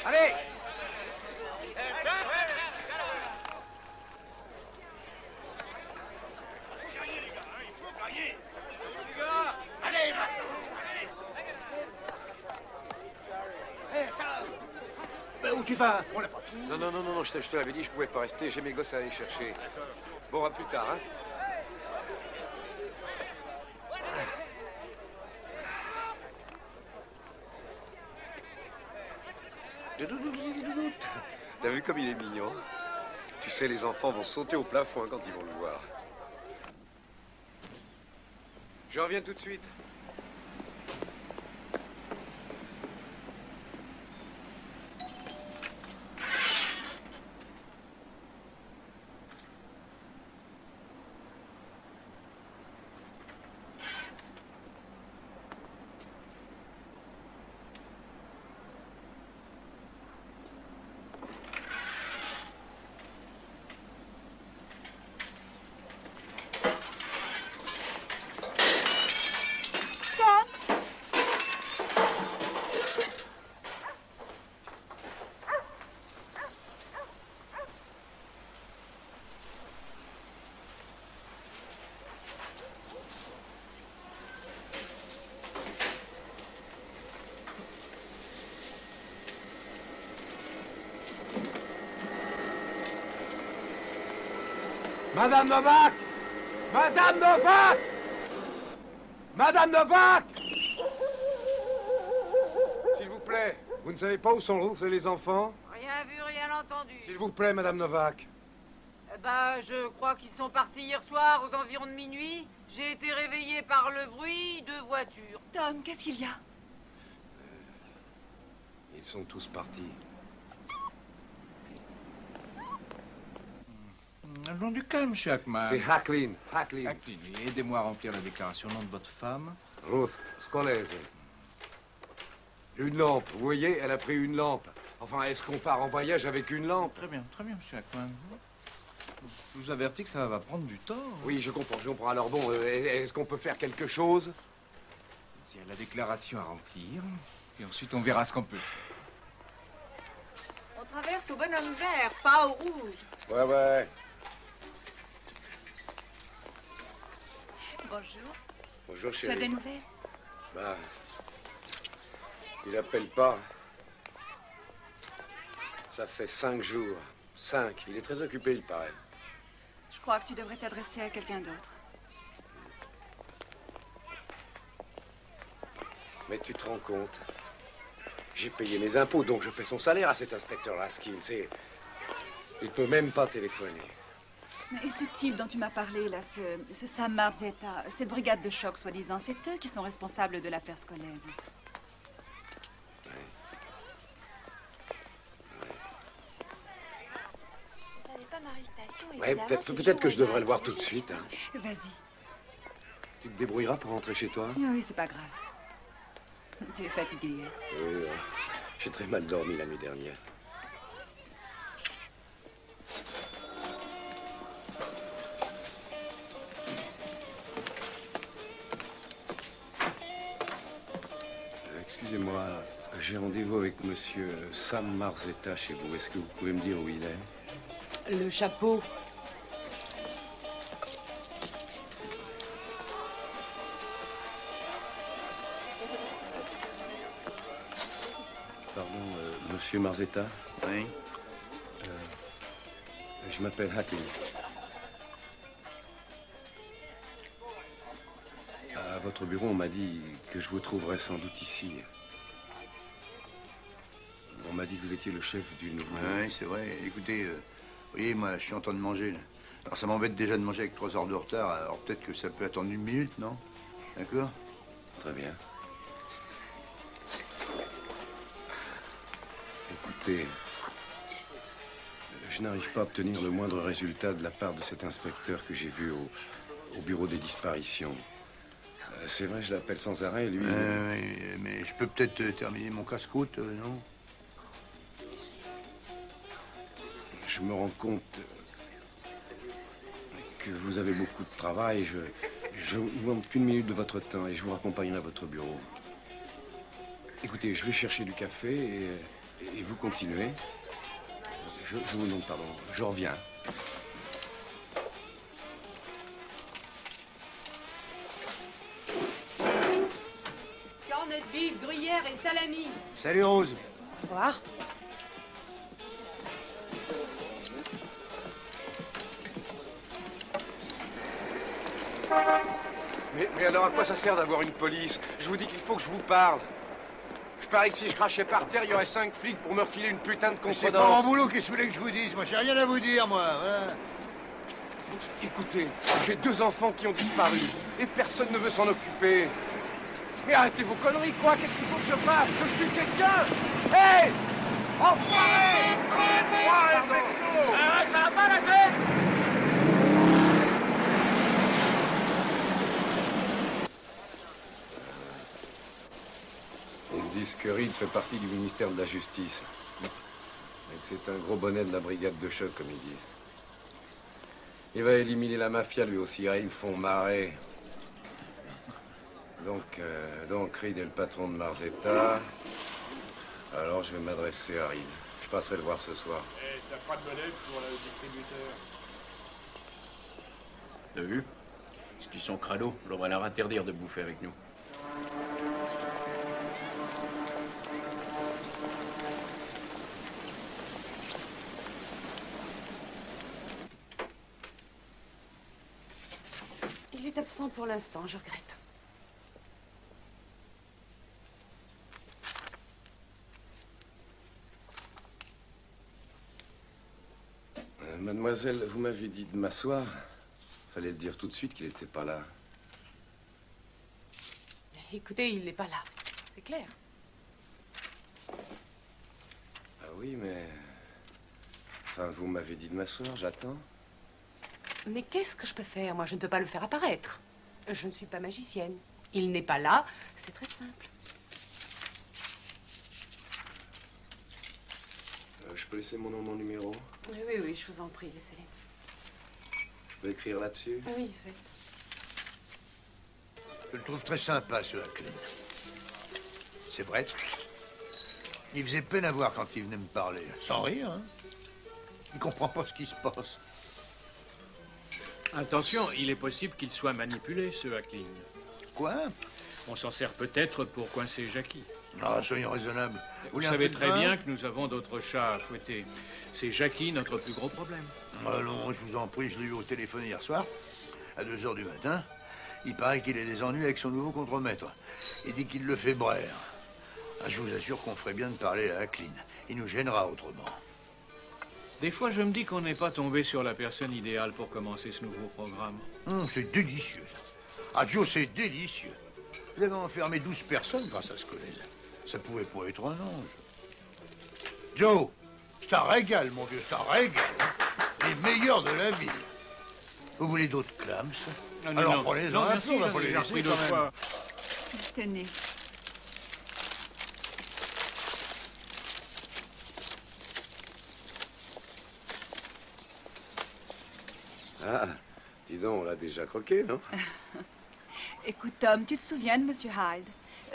Allez, qui va. On l'a pas fait. Non, non, non, non, je te l'avais dit, je pouvais pas rester. J'ai mes gosses à aller chercher. Bon, à plus tard, hein. T'as vu comme il est mignon? Tu sais, les enfants vont sauter au plafond quand ils vont le voir. Je reviens tout de suite. Madame Novak! Madame Novak! Madame Novak! S'il vous plaît, vous ne savez pas où sont Ruth et les enfants? Rien vu, rien entendu. S'il vous plaît, Madame Novak. Eh ben, je crois qu'ils sont partis hier soir aux environs de minuit. J'ai été réveillé par le bruit de voitures. Tom, qu'est-ce qu'il y a? Ils sont tous partis. Allons du calme, monsieur Hackman. C'est Hacklin. Hacklin, oui. Aidez-moi à remplir la déclaration au nom de votre femme. Ruth Scolese. Une lampe, vous voyez, elle a pris une lampe. Enfin, est-ce qu'on part en voyage avec une lampe? Très bien, monsieur Hackman. Je vous avertis que ça va prendre du temps. Oui, je comprends, je comprends. Alors bon, est-ce qu'on peut faire quelque chose? Il y a la déclaration à remplir, et ensuite on verra ce qu'on peut faire. On traverse au bonhomme vert, pas au rouge. Ouais, ouais. Bonjour. Bonjour, Tu chérie. as des nouvelles? Bah, il appelle pas. Ça fait 5 jours. 5. Il est très occupé, il paraît. Je crois que tu devrais t'adresser à quelqu'un d'autre. Mais tu te rends compte? J'ai payé mes impôts, donc je fais son salaire à cet inspecteur Raskin. Il peut même pas téléphoner. Et ce type dont tu m'as parlé, là, ce Sam Marzetta, cette brigade de choc, soi-disant, c'est eux qui sont responsables de l'affaire Scolese. Vous savez pas, ma station, Ouais, évidemment, peut-être que je devrais le voir tout de suite. Hein. Vas-y. Tu te débrouilleras pour rentrer chez toi? Oui, c'est pas grave. Tu es fatigué. Oui, j'ai très mal dormi la nuit dernière. Excusez-moi, j'ai rendez-vous avec monsieur Sam Marzetta chez vous. Est-ce que vous pouvez me dire où il est? Le chapeau. Pardon, monsieur Marzetta? Oui. Je m'appelle Hacklin. À votre bureau, on m'a dit que je vous trouverais sans doute ici. On m'a dit que vous étiez le chef d'une... Oui, c'est vrai. Écoutez, vous voyez, moi, je suis en train de manger, là. Alors, ça m'embête déjà de manger avec 3 heures de retard. Alors, peut-être que ça peut attendre 1 minute, non? D'accord? Très bien. Écoutez, je n'arrive pas à obtenir le moindre résultat de la part de cet inspecteur que j'ai vu au bureau des disparitions. C'est vrai, je l'appelle sans arrêt, lui. Oui, mais je peux peut-être terminer mon casse-croûte, non? Je me rends compte que vous avez beaucoup de travail. Je ne vous manque qu'une minute de votre temps et je vous raccompagnerai à votre bureau. Écoutez, je vais chercher du café et vous continuez. Je vous demande pardon. Je reviens. Cornet de bif, gruyère et salami. Salut, Rose. Au revoir. Mais alors à quoi ça sert d'avoir une police? Je vous dis qu'il faut que je vous parle. Je parie que si je crachais par terre, il y aurait 5 flics pour me refiler une putain de contredanse. C'est pas mon boulot, qu'est-ce que vous voulez que je vous dise? Moi, j'ai rien à vous dire, moi. Voilà. Écoutez, j'ai 2 enfants qui ont disparu et personne ne veut s'en occuper. Mais arrêtez vos conneries, quoi. Qu'est-ce qu'il faut que je fasse? Que je tue quelqu'un? Hé! Enfoiré! Ça va pas la tête? Ils disent que Reed fait partie du ministère de la Justice. Et que c'est un gros bonnet de la brigade de choc, comme ils disent. Il va éliminer la mafia, lui aussi. Ah, ils me font marrer. Donc Reed est le patron de Marzetta. Alors, je vais m'adresser à Reed. Je passerai le voir ce soir. Eh, t'as pas de monnaie pour le distributeur? T'as vu? Parce qu'ils sont crado, on devrait leur interdire de bouffer avec nous. Il est absent pour l'instant, je regrette. Mademoiselle, vous m'avez dit de m'asseoir. Fallait le dire tout de suite qu'il n'était pas là. Écoutez, il n'est pas là. C'est clair. Ah oui, mais... Enfin, vous m'avez dit de m'asseoir, j'attends. Mais qu'est-ce que je peux faire? Moi, je ne peux pas le faire apparaître. Je ne suis pas magicienne. Il n'est pas là, c'est très simple. Je peux laisser mon nom, mon numéro? Oui, je vous en prie, laissez-les. Je peux écrire là-dessus? Oui, faites. Je le trouve très sympa, ce Hacklin. C'est vrai. Il faisait peine à voir quand il venait me parler. Sans rire, hein. Il comprend pas ce qui se passe. Attention, il est possible qu'il soit manipulé, ce Hacklin. Quoi? On s'en sert peut-être pour coincer Jackie. Ah, soyons raisonnables. Vous savez très bien que nous avons d'autres chats à fouetter. C'est Jackie notre plus gros problème. Allons, je vous en prie, je l'ai eu au téléphone hier soir, à 2 h du matin. Il paraît qu'il a des ennuis avec son nouveau contremaître. Il dit qu'il le fait braire. Ah, je vous assure qu'on ferait bien de parler à Hacklin. Il nous gênera autrement. Des fois, je me dis qu'on n'est pas tombé sur la personne idéale pour commencer ce nouveau programme. C'est délicieux. Ah, Joe, c'est délicieux. Vous avez enfermé 12 personnes grâce à ce collège. Ça pouvait pas être un ange. Joe, c'est un régal, mon vieux, c'est un régal. Les meilleurs de la ville. Vous voulez d'autres clams? Non, alors non, prenez-en non, un merci, peu, on va j'en pas ai les déjà laisser repris 2 quand même. fois. Tenez. Ah, dis donc, on l'a déjà croqué, non? Écoute, Tom, tu te souviens de Monsieur Hyde,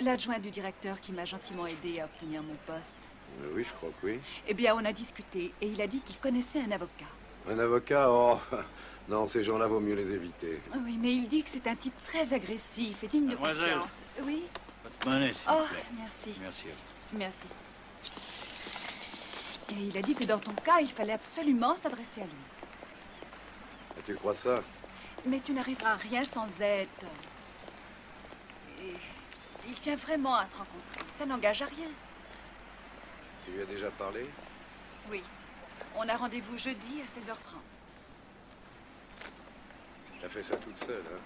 l'adjoint du directeur qui m'a gentiment aidé à obtenir mon poste? Oui, je crois que oui. Eh bien, on a discuté et il a dit qu'il connaissait un avocat. Un avocat? Oh, non, ces gens-là, vaut mieux les éviter. Oui, mais il dit que c'est un type très agressif et digne de Mademoiselle. confiance. Oui? Votre monnaie, s'il Oh, vous plaît. merci. Merci. Merci. Et il a dit que dans ton cas, il fallait absolument s'adresser à lui. Et tu crois ça? Mais tu n'arriveras à rien sans aide, Tom. Et il tient vraiment à te rencontrer. Ça n'engage à rien. Tu lui as déjà parlé? Oui. On a rendez-vous jeudi à 16h30. Elle a fait ça toute seule, hein?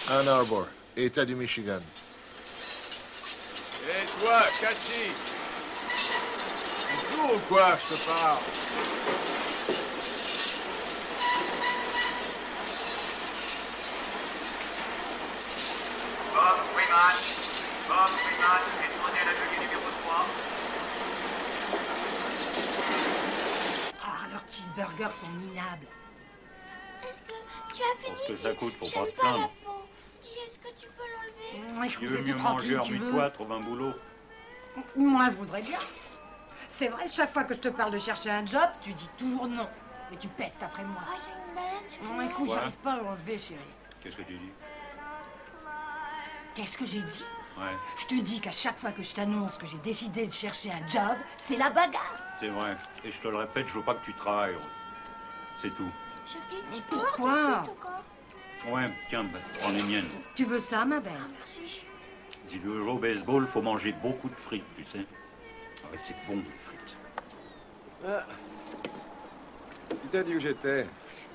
Ann Arbor, État du Michigan. Et toi, Cathy? T'es sourd ou quoi, je te parle? Bob Freeman, demandez à l'atelier numéro 3. Ah, leurs cheeseburgers sont minables. Est-ce que tu as fini? Pour ce que ça coûte, faut pas J'aime se pas la plaindre. peau. Dis, est-ce que tu peux l'enlever? Tu veux mieux manger, ennuie-toi, trouve un boulot. Moi, je voudrais bien. C'est vrai, chaque fois que je te parle de chercher un job, tu dis toujours non. Mais tu pestes après moi. Ah, il y a une baleine sur le Écoute, Ouais. j'arrive pas à l'enlever, chérie. Qu'est-ce que tu dis? Qu'est-ce que j'ai dit? Ouais, Je te dis qu'à chaque fois que je t'annonce que j'ai décidé de chercher un job, c'est la bagarre. c'est vrai. Et je te le répète, je veux pas que tu travailles. C'est tout. Jackie, je peux Pourquoi? avoir ton encore? Ouais, tiens, ben, prends les miennes. Tu veux ça, ma belle? Merci. Si tu veux jouer au baseball, faut manger beaucoup de frites, tu sais. Ah ouais, c'est bon, les frites. Ah. Qui t'a dit où j'étais?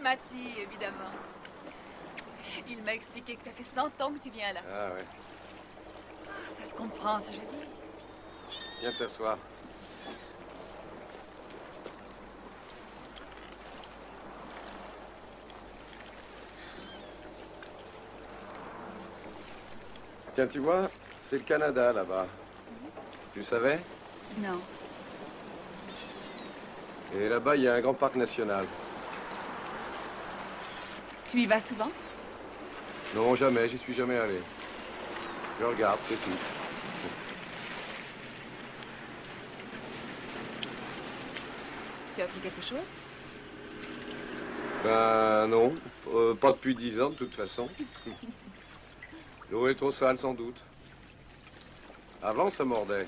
Mati, évidemment. Il m'a expliqué que ça fait 100 ans que tu viens là. Ah ouais. Ah, ça se comprend, ce que je veux dire. Viens t'asseoir. Tiens, tu vois, c'est le Canada, là-bas. Tu le savais? Non. Et là-bas, il y a un grand parc national. Tu y vas souvent? Non, jamais, j'y suis jamais allé. Je regarde, c'est tout. Tu as appris quelque chose? Ben non, pas depuis 10 ans de toute façon. L'eau est trop sale sans doute. Avant ça mordait.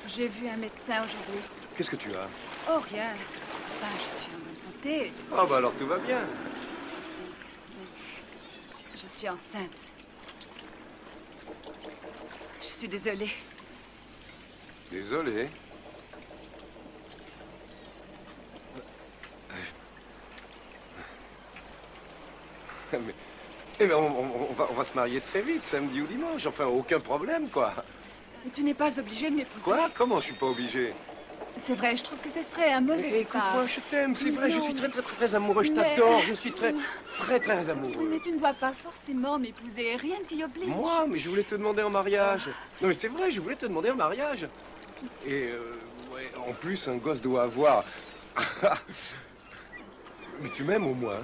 J'ai vu un médecin aujourd'hui. Qu'est-ce que tu as? Oh, rien. Enfin, je suis en bonne santé. Ah bah alors tout va bien. Je suis enceinte. Je suis désolée. Désolé. Mais on va se marier très vite, samedi ou dimanche. Enfin, aucun problème, quoi. Tu n'es pas obligé de m'épouser. Quoi? Comment je suis pas obligé? C'est vrai, je trouve que ce serait un mauvais départ. Écoute-moi, je t'aime, c'est vrai, je suis Non. très amoureux, je t'adore, je suis très amoureux. Mais tu ne dois pas forcément m'épouser, rien ne t'y oblige. Moi, mais je voulais te demander en mariage. Non, mais c'est vrai, je voulais te demander en mariage. Et, ouais, en plus, un gosse doit avoir... Mais tu m'aimes au moins.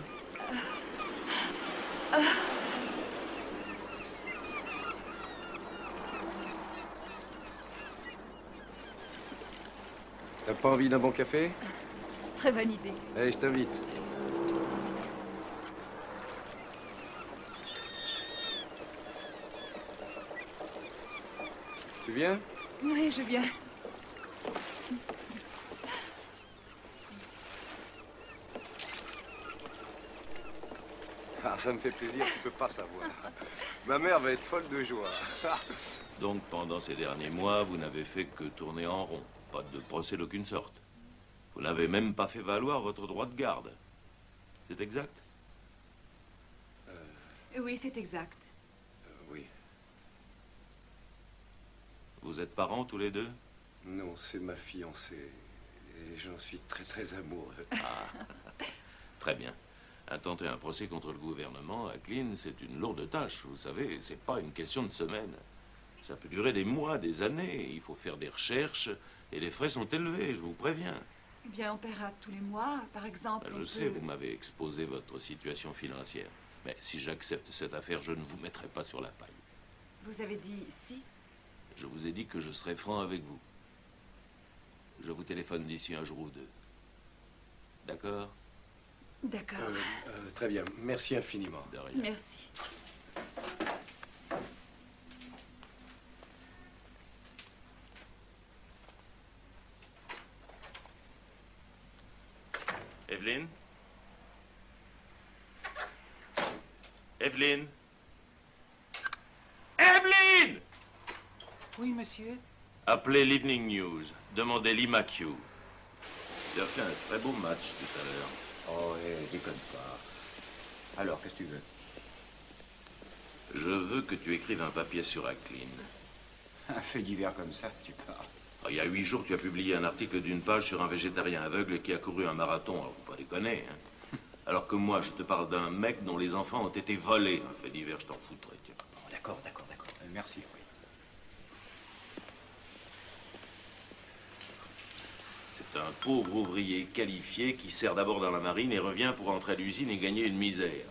T'as pas envie d'un bon café? Très bonne idée. Allez, je t'invite. Tu viens? Oui, je viens. Ah, ça me fait plaisir, tu peux pas savoir. Ma mère va être folle de joie. Donc, pendant ces derniers mois, vous n'avez fait que tourner en rond. Pas de procès d'aucune sorte. Vous n'avez même pas fait valoir votre droit de garde. C'est exact? Oui, c'est exact. Oui. Vous êtes parents tous les deux? Non, c'est ma fiancée. Et j'en suis très amoureux. Ah, très bien. Intenter un procès contre le gouvernement à Clean, c'est une lourde tâche. Vous savez, c'est pas une question de semaines. Ça peut durer des mois, des années. Il faut faire des recherches et les frais sont élevés, je vous préviens. Eh bien, on paiera tous les mois, par exemple. Je sais, vous m'avez exposé votre situation financière. Mais si j'accepte cette affaire, je ne vous mettrai pas sur la paille. Vous avez dit si? Je vous ai dit que je serai franc avec vous. Je vous téléphone d'ici un jour ou deux. D'accord? D'accord. Très bien, merci infiniment. De rien. Merci. Evelyne? Evelyne? Evelyne! Oui, monsieur. Appelez l'Evening News. Demandez Lee McHugh. Il a fait un très beau match tout à l'heure. Oh, déconne pas. Alors, qu'est-ce que tu veux? Je veux que tu écrives un papier sur Acklin. Un fait divers comme ça, tu parles. Il y a 8 jours, tu as publié un article d'une page sur un végétarien aveugle qui a couru un marathon. Alors, faut pas déconner, hein. Alors que moi, je te parle d'un mec dont les enfants ont été volés. Un fait divers, je t'en foutrais, tiens. Bon, d'accord. Merci, oui. C'est un pauvre ouvrier qualifié qui sert d'abord dans la marine et revient pour entrer à l'usine et gagner une misère.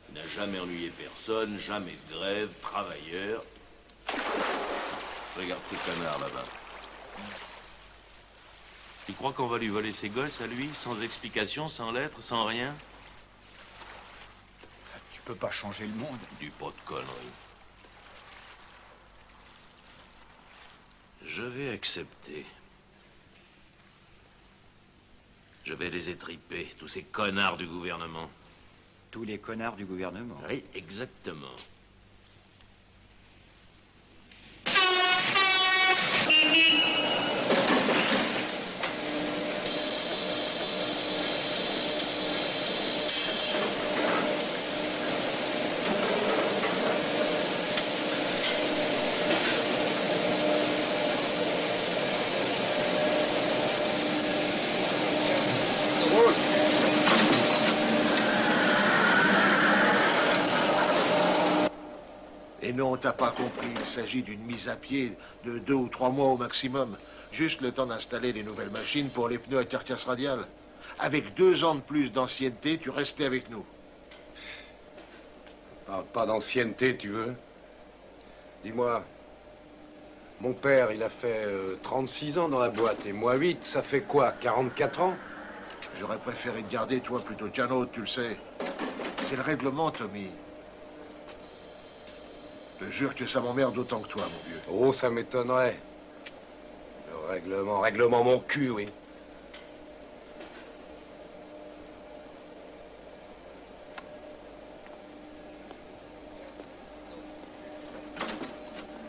Il n'a jamais ennuyé personne, jamais de grève, travailleur. Regarde ces canards là-bas. Tu crois qu'on va lui voler ses gosses à lui, sans explication, sans lettre, sans rien? Tu peux pas changer le monde. Du pot de conneries. Je vais accepter. Je vais les étriper, tous ces connards du gouvernement. Tous les connards du gouvernement. Oui, exactement. Et non, t'as pas compris. Il s'agit d'une mise à pied de 2 ou 3 mois au maximum. Juste le temps d'installer les nouvelles machines pour les pneus à carcasse radiale. Avec 2 ans de plus d'ancienneté, tu restais avec nous. Parle pas d'ancienneté, tu veux? Dis-moi, mon père, il a fait 36 ans dans la boîte, et moi 8, ça fait quoi, 44 ans? J'aurais préféré te garder, toi, plutôt qu'un autre, tu le sais. C'est le règlement, Tommy. Je te jure que ça m'emmerde autant que toi, mon vieux. Oh, ça m'étonnerait. Le règlement mon cul, oui.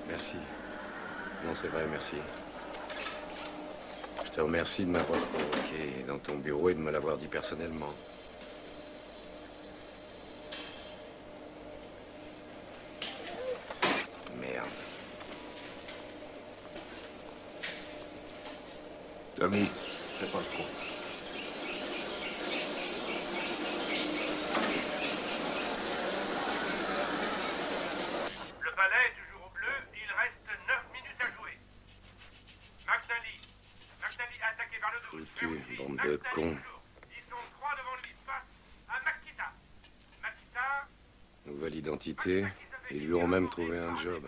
Merci. Non, c'est vrai, merci. Je te remercie de m'avoir convoqué dans ton bureau et de me l'avoir dit personnellement. Merde. Tommy, fais pas le con. Le palais est toujours au bleu, il reste 9 minutes à jouer. McNally attaqué par le 12. Foutu, bande de cons. Ils sont 3 devant lui, face à Makita. Makita, Nouvelle identité. Ils lui ont même trouvé un job.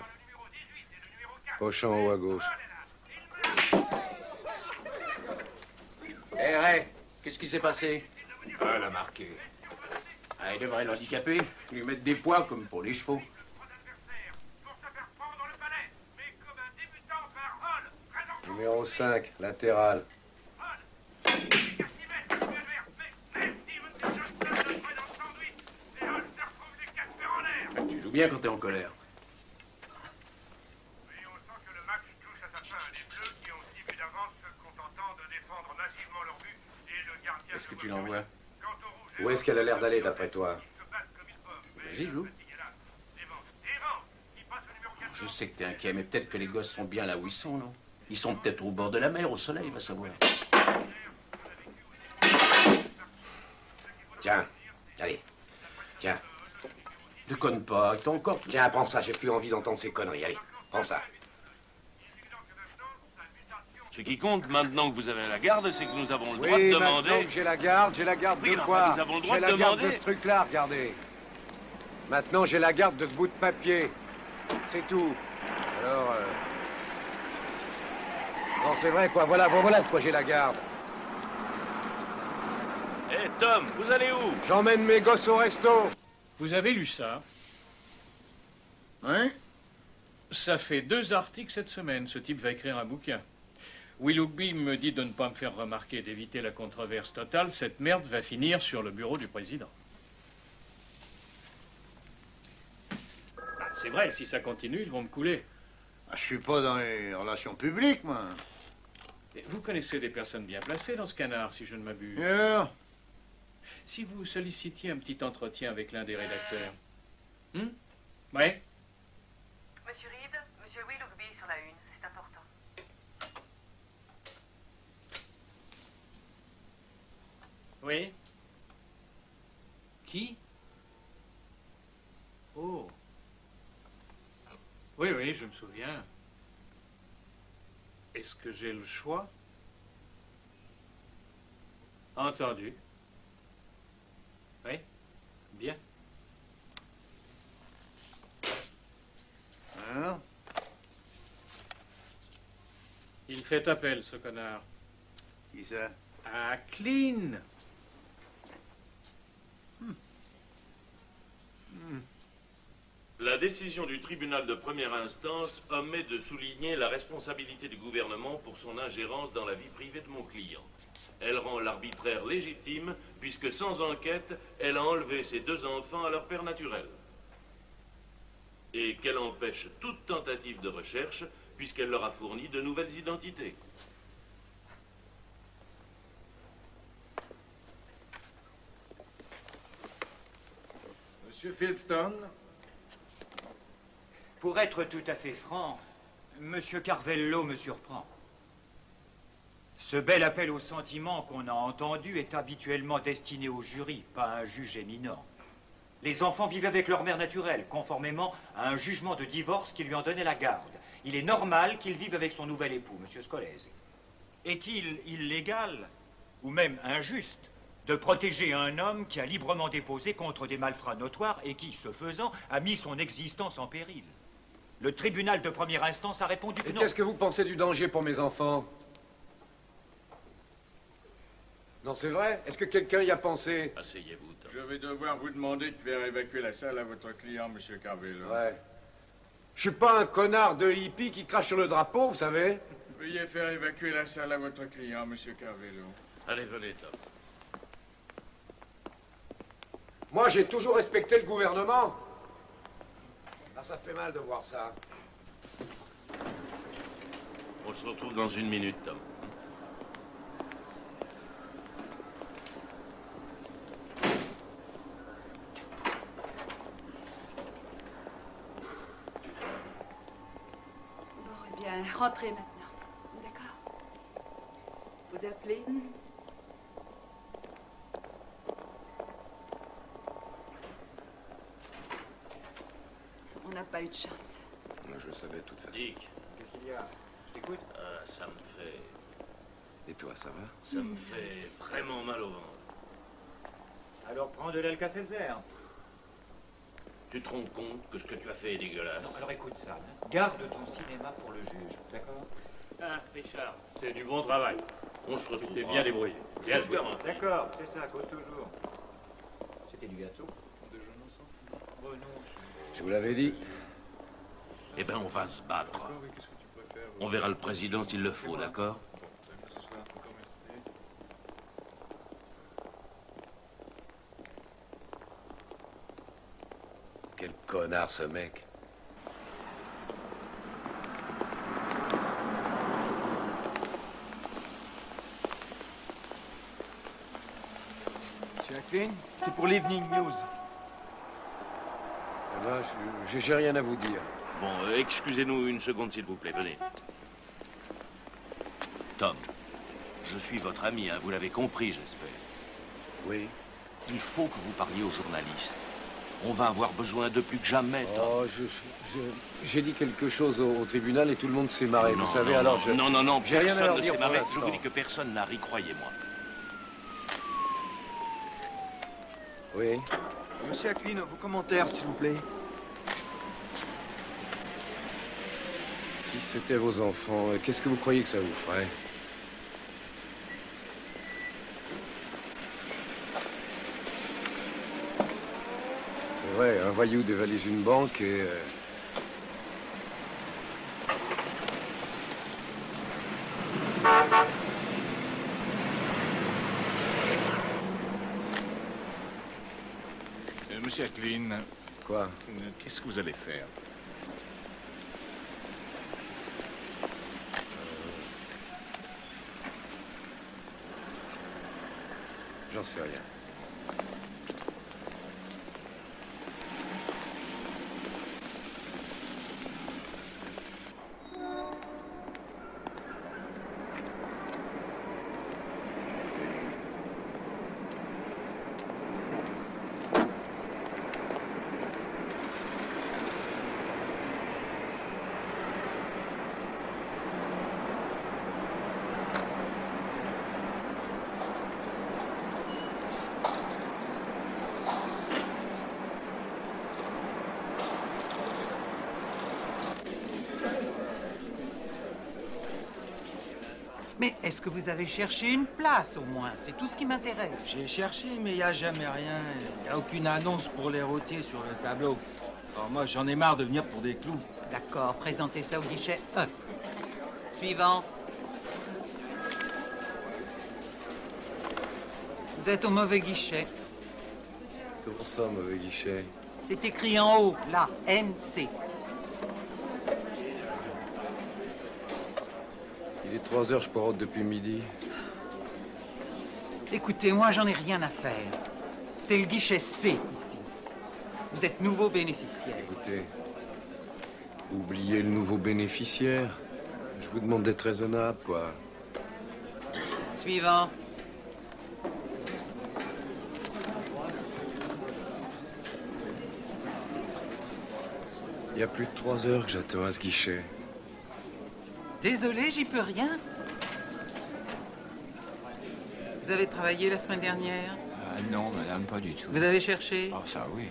Poche en haut à gauche. Hé, Ray, qu'est-ce qui s'est passé? Ah, elle a marqué. Ah, il devrait l'handicaper, lui mettre des poids comme pour les chevaux. Numéro 5, latéral. Tu joues bien quand t'es en colère. Est-ce que tu l'envoies? Où est-ce qu'elle a l'air d'aller, d'après toi? Vas-y, joue. Je sais que t'es inquiet, mais peut-être que les gosses sont bien là où ils sont, non? Ils sont peut-être au bord de la mer, au soleil, va savoir. Tiens, allez, tiens. Déconne pas, t'as encore... Tiens, prends ça, j'ai plus envie d'entendre ces conneries, allez, prends ça. Ce qui compte maintenant que vous avez la garde, c'est que nous avons le droit de Oui, demander... maintenant que j'ai la garde Oui, de enfin, quoi? nous avons le droit J'ai de la garde demander. de ce truc-là, regardez. Maintenant, j'ai la garde de ce bout de papier. C'est tout. Alors, non, c'est vrai, quoi. Voilà de quoi j'ai la garde. Hé, Tom, vous allez où? J'emmène mes gosses au resto. Vous avez lu ça? Hein? Ça fait 2 articles cette semaine. Ce type va écrire un bouquin. Willoughby me dit de ne pas me faire remarquer, d'éviter la controverse totale. Cette merde va finir sur le bureau du président. C'est vrai, si ça continue, ils vont me couler. Ah, je suis pas dans les relations publiques, moi. Et vous connaissez des personnes bien placées dans ce canard, si je ne m'abuse. Yeah. Si vous sollicitiez un petit entretien avec l'un des rédacteurs. Oui? Monsieur Reed, Monsieur Willoughby sur la une, c'est important. Oui? Qui? Oh. Oui, je me souviens. Est-ce que j'ai le choix? Entendu. Oui? Bien. Alors? Il fait appel, ce connard. Qui ça? À Clean. La décision du tribunal de première instance omet de souligner la responsabilité du gouvernement pour son ingérence dans la vie privée de mon client. Elle rend l'arbitraire légitime, puisque sans enquête, elle a enlevé ses 2 enfants à leur père naturel. Et qu'elle empêche toute tentative de recherche, puisqu'elle leur a fourni de nouvelles identités. Monsieur Fieldstone? Pour être tout à fait franc, Monsieur Carvello me surprend. Ce bel appel au sentiment qu'on a entendu est habituellement destiné au jury, pas à un juge éminent. Les enfants vivent avec leur mère naturelle, conformément à un jugement de divorce qui lui en donnait la garde. Il est normal qu'il vive avec son nouvel époux, Monsieur Scolese. Est-il illégal, ou même injuste, de protéger un homme qui a librement déposé contre des malfrats notoires et qui, ce faisant, a mis son existence en péril? Le tribunal de première instance a répondu que Et non. qu'est-ce que vous pensez du danger pour mes enfants? Non, c'est vrai? Est-ce que quelqu'un y a pensé? Asseyez-vous, Tom. Je vais devoir vous demander de faire évacuer la salle à votre client, Monsieur Carvello. Ouais. Je suis pas un connard de hippie qui crache sur le drapeau, vous savez? Veuillez faire évacuer la salle à votre client, Monsieur Carvello. Allez, venez, Tom. Moi, j'ai toujours respecté le gouvernement. Ah, ça fait mal de voir ça. On se retrouve dans 1 minute, Tom. Bon, eh bien, rentrez maintenant. D'accord? Vous appelez? On n'a pas eu de chance. Moi, je le savais de toute façon. Dick. Qu'est-ce qu'il y a? Je t'écoute. Ça me fait... Et toi, ça va? Ça me fait vraiment mal au ventre. Alors prends de l'Alka-Seltzer. Tu te rends compte que ce que tu as fait est dégueulasse? Non, alors écoute ça. Garde ton cinéma pour le juge, d'accord? Ah, Richard, c'est du bon travail. On se retrouve. Tu t'es bien débrouillé. Bien joué. D'accord, c'est ça, cause toujours. C'était du gâteau. Oh non. Je vous l'avais dit. Eh ben, on va se battre. On verra le président s'il le faut, d'accord? Quel connard, ce mec. Monsieur Acklin, c'est pour l'Evening News. Eh ben, j'ai rien à vous dire. Bon, excusez-nous une seconde, s'il vous plaît. Venez. Tom, je suis votre ami, hein, vous l'avez compris, j'espère. Oui. Il faut que vous parliez aux journalistes. On va avoir besoin d'eux plus que jamais, Tom. Oh, j'ai dit quelque chose au tribunal et tout le monde s'est marré, Non, vous savez, non, alors non, je... Non, non, non, j'ai rien à personne leur ne dire s'est pour marré. Je l'instant. vous dis que personne n'a ri, croyez-moi. Oui. Monsieur Acklin, vos commentaires, s'il vous plaît. Si c'était vos enfants, qu'est-ce que vous croyez que ça vous ferait? C'est vrai, un voyou dévalise une banque et... Monsieur Acklin. Quoi? Qu'est-ce que vous allez faire? J'en sais rien. Mais est-ce que vous avez cherché une place, au moins? C'est tout ce qui m'intéresse. J'ai cherché, mais il n'y a jamais rien. Il n'y a aucune annonce pour les routiers sur le tableau. Oh, moi, j'en ai marre de venir pour des clous. D'accord, présentez ça au guichet 1. Suivant. Vous êtes au mauvais guichet. Comment ça, mauvais guichet? C'est écrit en haut, là, NC. Il est 3 heures, je porote depuis midi. Écoutez, moi, j'en ai rien à faire. C'est le guichet C, ici. Vous êtes nouveau bénéficiaire. Écoutez, oubliez le nouveau bénéficiaire. Je vous demande d'être raisonnable, quoi. Suivant. Il y a plus de 3 heures que j'attends à ce guichet. Désolé, j'y peux rien. Vous avez travaillé la semaine dernière? Non, madame, pas du tout. Vous avez cherché? Oh, ça, oui.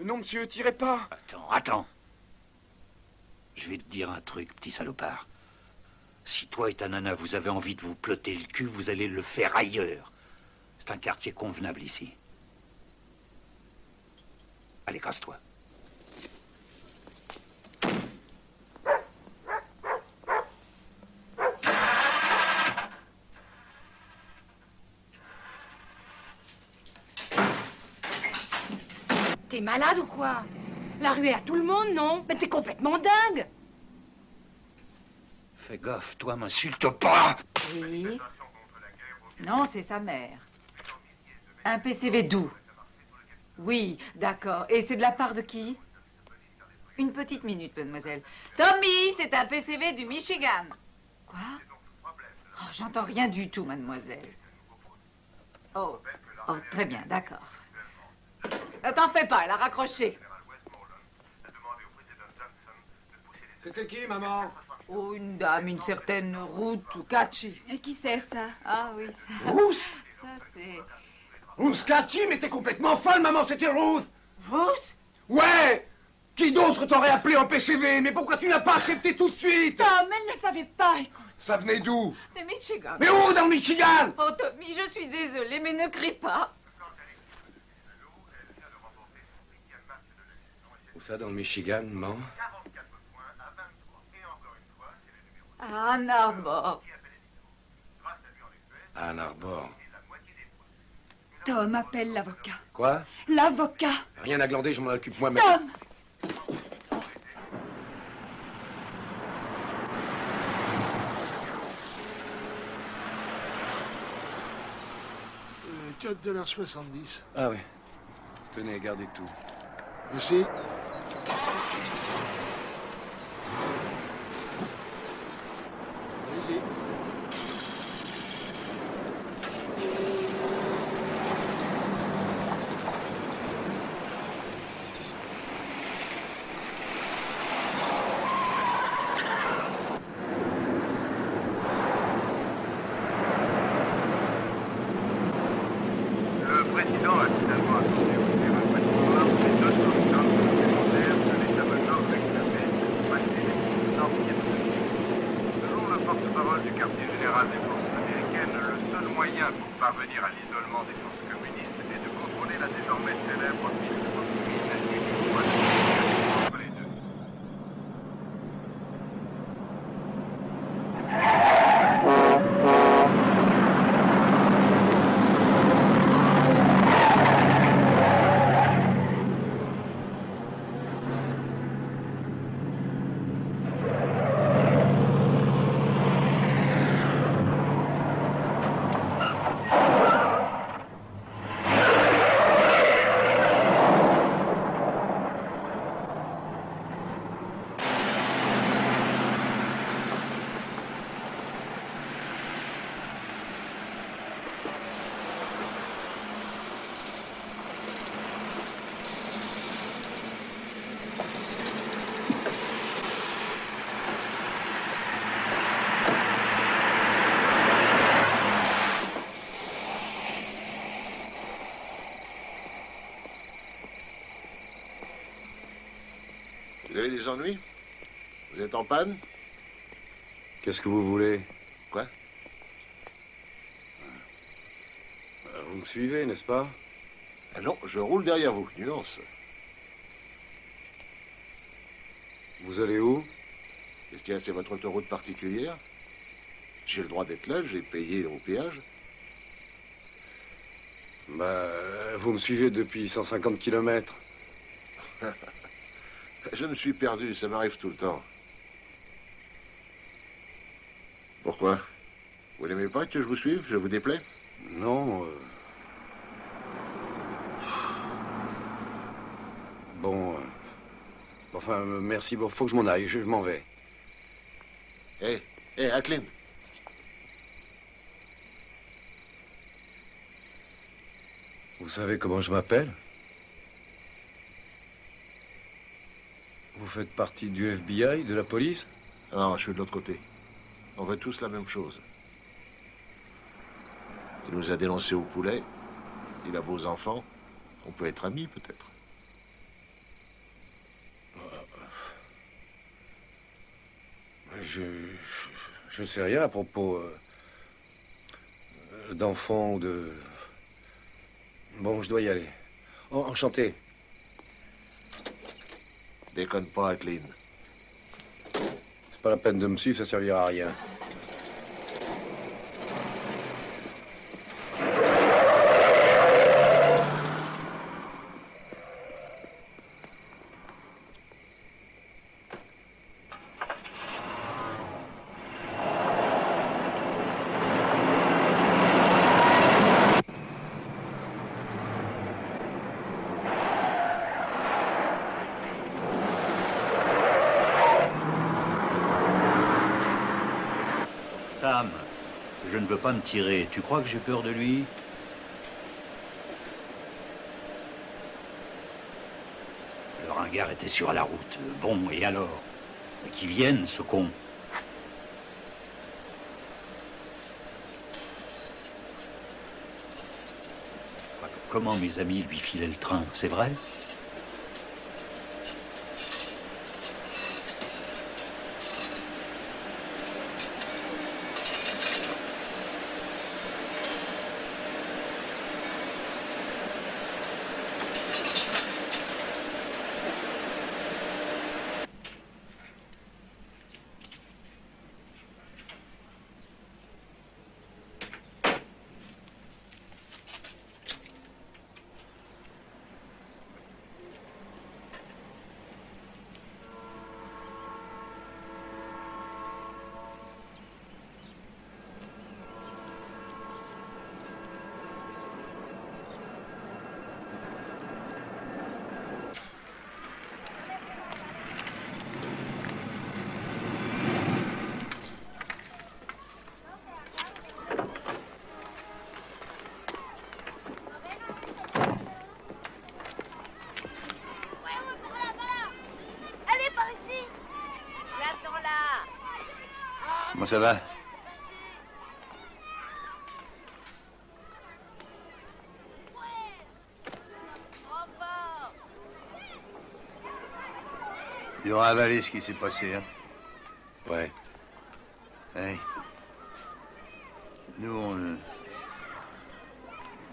Non, monsieur, tirez pas. Attends. Je vais te dire un truc, petit salopard. Si toi et ta nana, vous avez envie de vous plotter le cul, vous allez le faire ailleurs. C'est un quartier convenable ici. Allez, casse-toi. T'es malade ou quoi? La rue est à tout le monde, non? Mais t'es complètement dingue! Fais gaffe, toi, m'insulte pas! Oui. Non, c'est sa mère. Un PCV doux. Oui, d'accord. Et c'est de la part de qui? Une petite minute, mademoiselle. Tommy, c'est un PCV du Michigan. Quoi? Oh, j'entends rien du tout, mademoiselle. Oh, très bien, d'accord. T'en fais pas, elle a raccroché. C'était qui, maman? Oh, une dame, une certaine Ruth Catchy. Et qui c'est, ça? Ah oui, ça... Ruth? Ça, c'est... Ruth Catchy, mais t'es complètement folle, maman, c'était Ruth! Ruth? Ouais! Qui d'autre t'aurait appelé en PCV? Mais pourquoi tu n'as pas accepté tout de suite? Tom, elle ne savait pas, écoute. Ça venait d'où? De Michigan. Mais où, dans le Michigan? Oh, Tommy, je suis désolée, mais ne crie pas. Où ça, dans le Michigan, maman? À Ann Arbor. À Ann Arbor. Tom, appelle l'avocat. Quoi? L'avocat. Rien à glander, je m'en occupe moi-même. Tom! $4,70. Ah oui. Tenez, gardez tout. Merci. Allez-y. Le président a finalement annoncé au numéro les 200 tonnes supplémentaires que l'état-major réclamait pour passer les Selon le porte-parole du quartier général des forces américaines, le seul moyen pour parvenir la désormais célèbre piste optimiste unique point de communication entre les deux. Vous avez des ennuis? Vous êtes en panne? Qu'est-ce que vous voulez? Quoi? Vous me suivez, n'est-ce pas? Ah non, je roule derrière vous. Nuance. Vous allez où? Qu'est-ce qu'il y a? C'est votre autoroute particulière? J'ai le droit d'être là, j'ai payé au péage. Bah, vous me suivez depuis 150 kilomètres. Je me suis perdu, ça m'arrive tout le temps. Pourquoi? Vous n'aimez pas que je vous suive? Je vous déplais? Non. Bon. Enfin, merci. Bon, faut que je m'en aille. Je m'en vais. Hé, Acklin. Vous savez comment je m'appelle? Vous faites partie du FBI, de la police? Non, je suis de l'autre côté. On veut tous la même chose. Il nous a dénoncés au poulet. Il a vos enfants. On peut être amis, peut-être. Je sais rien à propos d'enfants ou de... Bon, je dois y aller. Oh, enchanté. Déconne pas, Acklin. C'est pas la peine de me suivre, ça servira à rien. Sam, je ne veux pas me tirer. Tu crois que j'ai peur de lui? Le ringard était sur la route. Bon, et alors? Mais qu'il vienne, ce con. Comment mes amis lui filaient le train, c'est vrai? Comment ça va? Ils ont avalé ce qui s'est passé, hein? Ouais. Hey. Nous,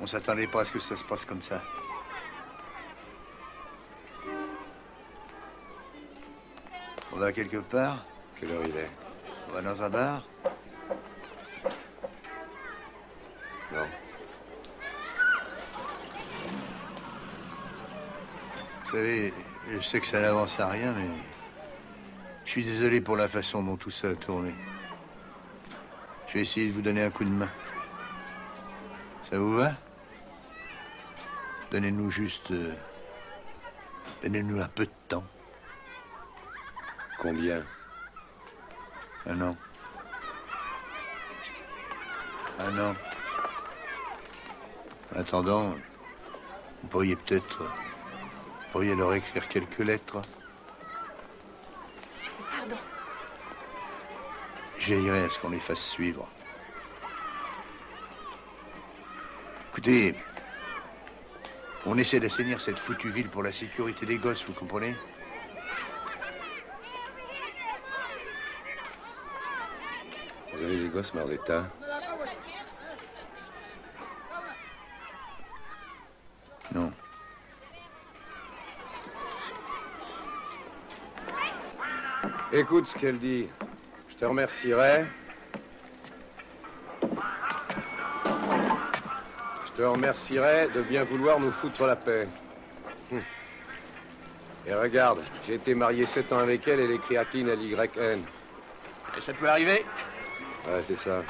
on s'attendait pas à ce que ça se passe comme ça. On va quelque part? Quelle heure il est? On va dans un bar? Non. Vous savez, je sais que ça n'avance à rien, mais je suis désolé pour la façon dont tout ça a tourné. Je vais essayer de vous donner un coup de main. Ça vous va? Donnez-nous juste... donnez-nous un peu de temps. Combien? Un an. Un an. En attendant, vous pourriez peut-être... Vous pourriez leur écrire quelques lettres. Pardon. Je veillerai à ce qu'on les fasse suivre. Écoutez, on essaie d'assainir cette foutue ville pour la sécurité des gosses, vous comprenez? Vous avez des gosses, Marzetta? Non. Écoute ce qu'elle dit. Je te remercierai. Je te remercierai de bien vouloir nous foutre la paix. Et regarde, j'ai été marié 7 ans avec elle, elle écrit Ackline L-Y-N. Et ça peut arriver? Ouais, c'est ça.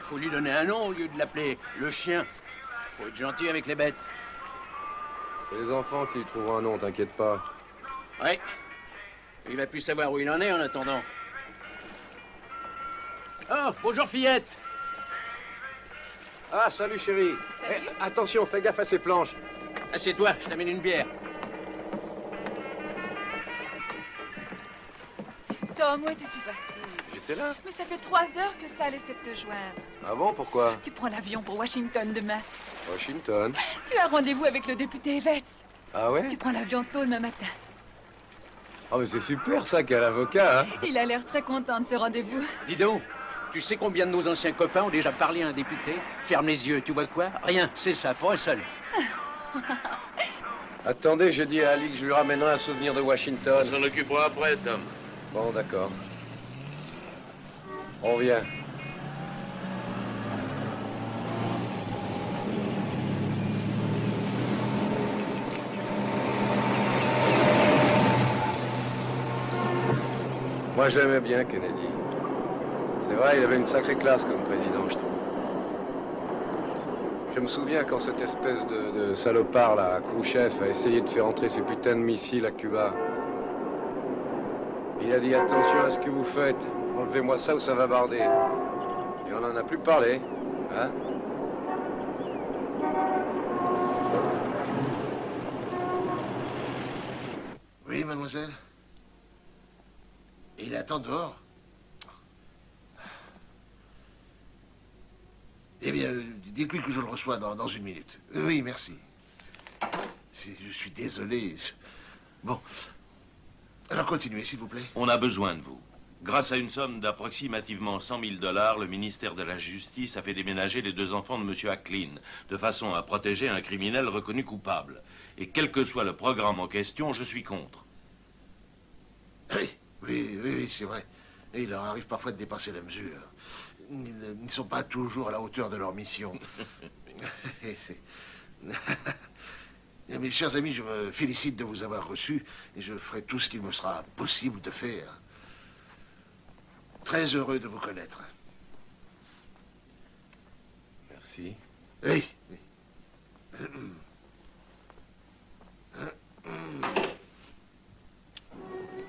Faut lui donner un nom au lieu de l'appeler le chien. Faut être gentil avec les bêtes. C'est les enfants qui lui trouveront un nom, t'inquiète pas. Ouais. Il va plus savoir où il en est en attendant. Oh, bonjour fillette. Ah, salut chérie. Salut. Eh, attention, fais gaffe à ces planches. Assieds-toi, je t'amène une bière. Tom, où étais-tu passé? J'étais là. Mais ça fait 3 heures que ça essaie de te joindre. Ah bon, pourquoi? Tu prends l'avion pour Washington demain. Washington. Tu as rendez-vous avec le député Evans. Ah ouais? Tu prends l'avion tôt demain matin. Oh, mais c'est super ça quel avocat, hein? Il a l'air très content de ce rendez-vous. Dis donc, tu sais combien de nos anciens copains ont déjà parlé à un député? Ferme les yeux, tu vois quoi? Rien, c'est ça, pas un seul. Attendez, j'ai dit à Ali que je lui ramènerai un souvenir de Washington. On s'en occupera après, Tom. Bon, d'accord. On revient. Moi, je l'aimais bien, Kennedy. C'est vrai, il avait une sacrée classe comme président, je trouve. Je me souviens quand cette espèce de salopard, là, Khrouchtchev, a essayé de faire entrer ses putains de missiles à Cuba. Il a dit, attention à ce que vous faites. Enlevez-moi ça ou ça va barder. Et on n'en a plus parlé, hein? Oui, mademoiselle? Il attend dehors. Eh bien, dites-lui que je le reçois dans 1 minute. Oui, merci. Je suis désolé. Bon. Alors continuez, s'il vous plaît. On a besoin de vous. Grâce à une somme d'approximativement $100 000, le ministère de la Justice a fait déménager les 2 enfants de M. Ackline, de façon à protéger un criminel reconnu coupable. Et quel que soit le programme en question, je suis contre. Oui, c'est vrai. Et il leur arrive parfois de dépasser la mesure. Ils ne sont pas toujours à la hauteur de leur mission. Mes chers amis, je me félicite de vous avoir reçus et je ferai tout ce qu'il me sera possible de faire. Très heureux de vous connaître. Merci. Oui.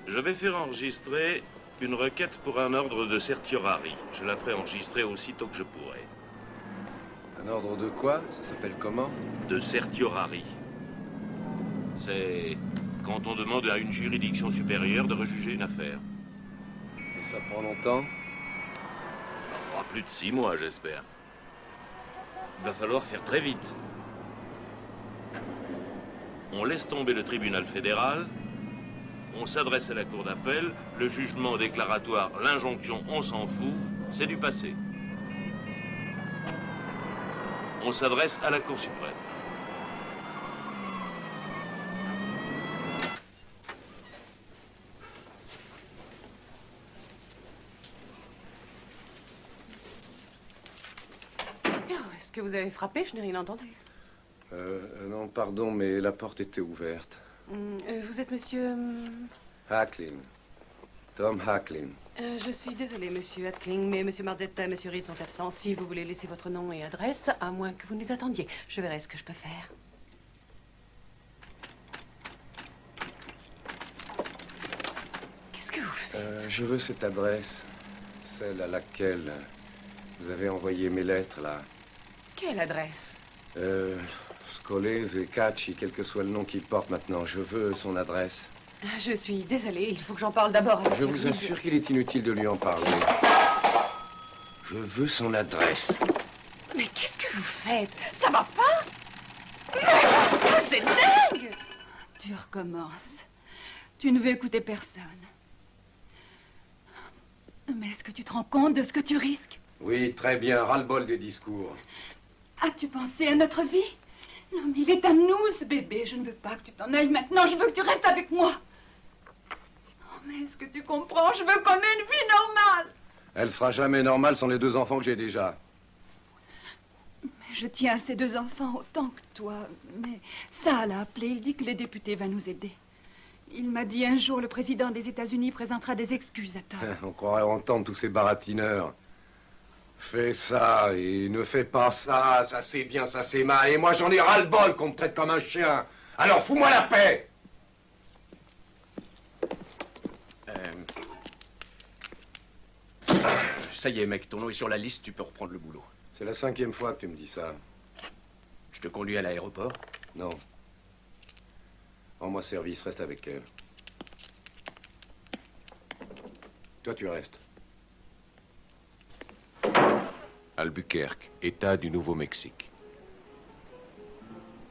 Je vais faire enregistrer une requête pour un ordre de certiorari. Je la ferai enregistrer aussitôt que je pourrai. Un ordre de quoi? Ça s'appelle comment? De certiorari. C'est quand on demande à une juridiction supérieure de rejuger une affaire. Et ça prend longtemps? Pas plus de 6 mois, j'espère. Il va falloir faire très vite. On laisse tomber le tribunal fédéral. On s'adresse à la cour d'appel. Le jugement déclaratoire, l'injonction, on s'en fout. C'est du passé. On s'adresse à la Cour suprême. vous avez frappé, je n'ai rien entendu. Non, pardon, mais la porte était ouverte. Vous êtes monsieur... Hacklin. Tom Hacklin. Je suis désolée, monsieur Hackling, mais monsieur Marzetta et monsieur Reed sont absents. Si vous voulez laisser votre nom et adresse, à moins que vous ne les attendiez, je verrai ce que je peux faire. Qu'est-ce que vous faites? Je veux cette adresse. Celle à laquelle vous avez envoyé mes lettres, là. Quelle adresse? Scolese et Cacci, quel que soit le nom qu'il porte maintenant. Je veux son adresse. Je suis désolée, il faut que j'en parle d'abord à Je monsieur vous Reed. assure qu'il est inutile de lui en parler. Je veux son adresse. Mais qu'est-ce que vous faites? Ça va pas? Mais c'est dingue! Tu recommences. Tu ne veux écouter personne. Mais est-ce que tu te rends compte de ce que tu risques? Oui, très bien. Ras-le-bol des discours. As-tu pensé à notre vie? Non, mais il est à nous, ce bébé. Je ne veux pas que tu t'en ailles maintenant. Je veux que tu restes avec moi. Oh, mais est-ce que tu comprends? Je veux qu'on ait une vie normale. Elle sera jamais normale sans les 2 enfants que j'ai déjà. Mais je tiens à ces 2 enfants autant que toi. Mais ça l'a appelé. Il dit que les députés vont nous aider. Il m'a dit un jour, le président des États-Unis présentera des excuses à Tom. On croirait entendre tous ces baratineurs. Fais ça et ne fais pas ça, ça c'est bien, ça c'est mal. Et moi j'en ai ras-le-bol qu'on me traite comme un chien. Alors fous-moi la paix! Ça y est, mec, ton nom est sur la liste, tu peux reprendre le boulot. C'est la 5e fois que tu me dis ça. Je te conduis à l'aéroport? Non. Rends-moi service, reste avec elle. Toi, tu restes. Albuquerque, État du Nouveau-Mexique.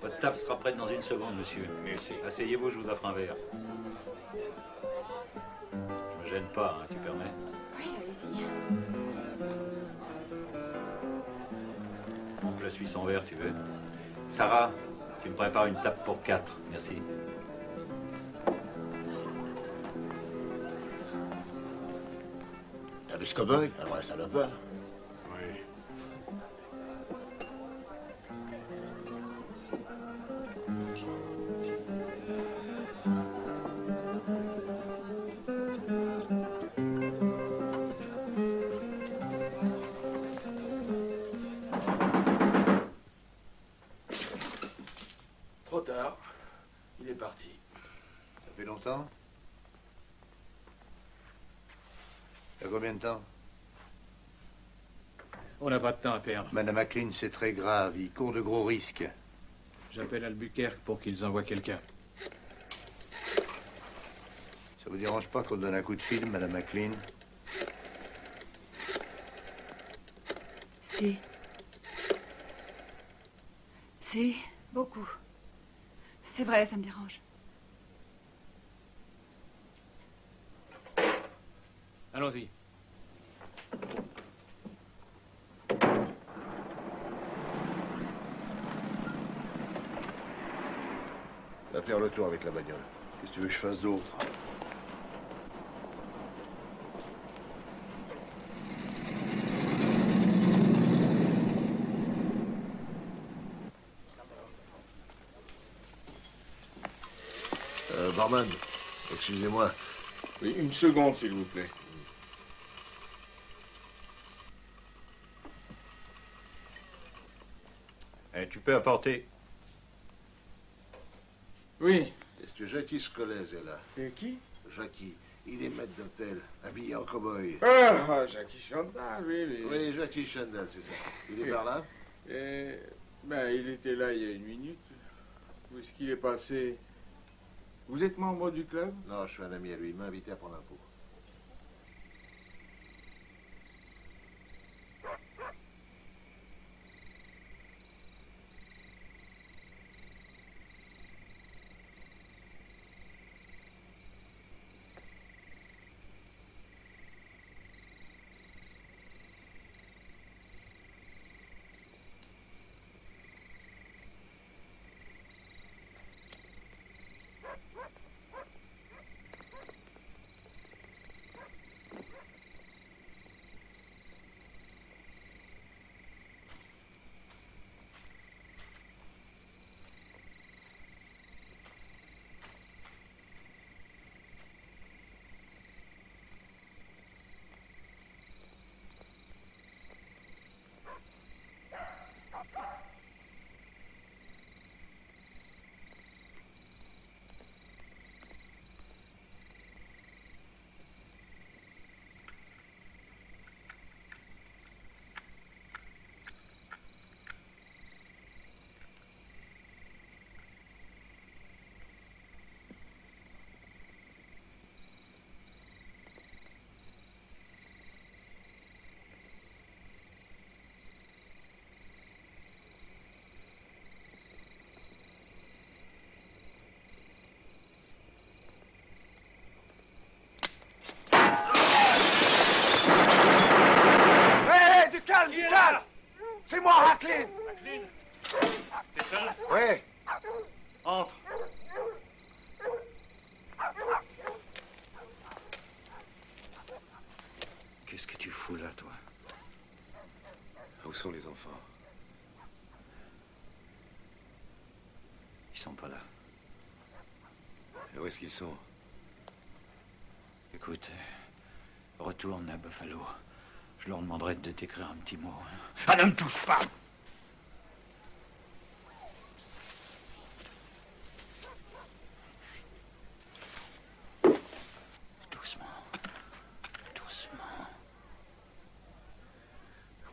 Votre table sera prête dans une seconde, monsieur. Merci. Asseyez-vous, je vous offre un verre. Je me gêne pas, hein, tu permets? Oui, allez-y. On place 800 verres, tu veux? Sarah, tu me prépares une table pour 4. Merci. T'as vu ce cow-boy? Ah ouais, salopard. Oui. Trop tard. Il est parti. Ça fait longtemps? Il y a combien de temps? On n'a pas de temps à perdre. Madame Hacklin, c'est très grave. Il court de gros risques. J'appelle Albuquerque pour qu'ils envoient quelqu'un. Ça vous dérange pas qu'on donne un coup de fil, Madame Hacklin? Si. Si, beaucoup. C'est vrai, ça me dérange. Allons-y. Va faire le tour avec la bagnole. Qu'est-ce que tu veux que je fasse d'autre? Barman, excusez-moi. Oui, une seconde, s'il vous plaît. Tu peux apporter. Oui. Est-ce que Jackie Scolese est là? Et qui? Jackie. Il est maître d'hôtel, habillé en cow-boy. Ah, Jackie Chandal, oui. Oui, Jackie Chandal, c'est ça. Il est Oui. par là? Ben, il était là il y a 1 minute. Où est-ce qu'il est passé? Vous êtes membre du club? Non, je suis un ami à lui. Il m'a invité à prendre un pot. T'es seul? Ouais. Entre. Qu'est-ce que tu fous là, toi? Où sont les enfants? Ils sont pas là. Et où est-ce qu'ils sont? Écoute, retourne à Buffalo. Je leur demanderai de t'écrire un petit mot. Ah, ne me touche pas! Doucement. Doucement.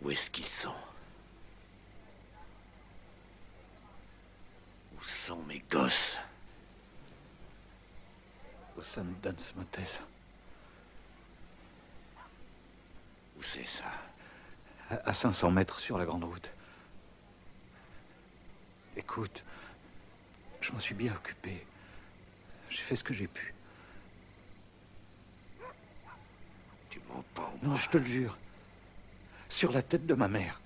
Où est-ce qu'ils sont? Où sont mes gosses? Au St. Dunn's Motel. Où c'est ça? À 500 mètres sur la grande route. Écoute, je m'en suis bien occupé. J'ai fait ce que j'ai pu. Tu mens pas au moins. Non, je te le jure. Sur la tête de ma mère.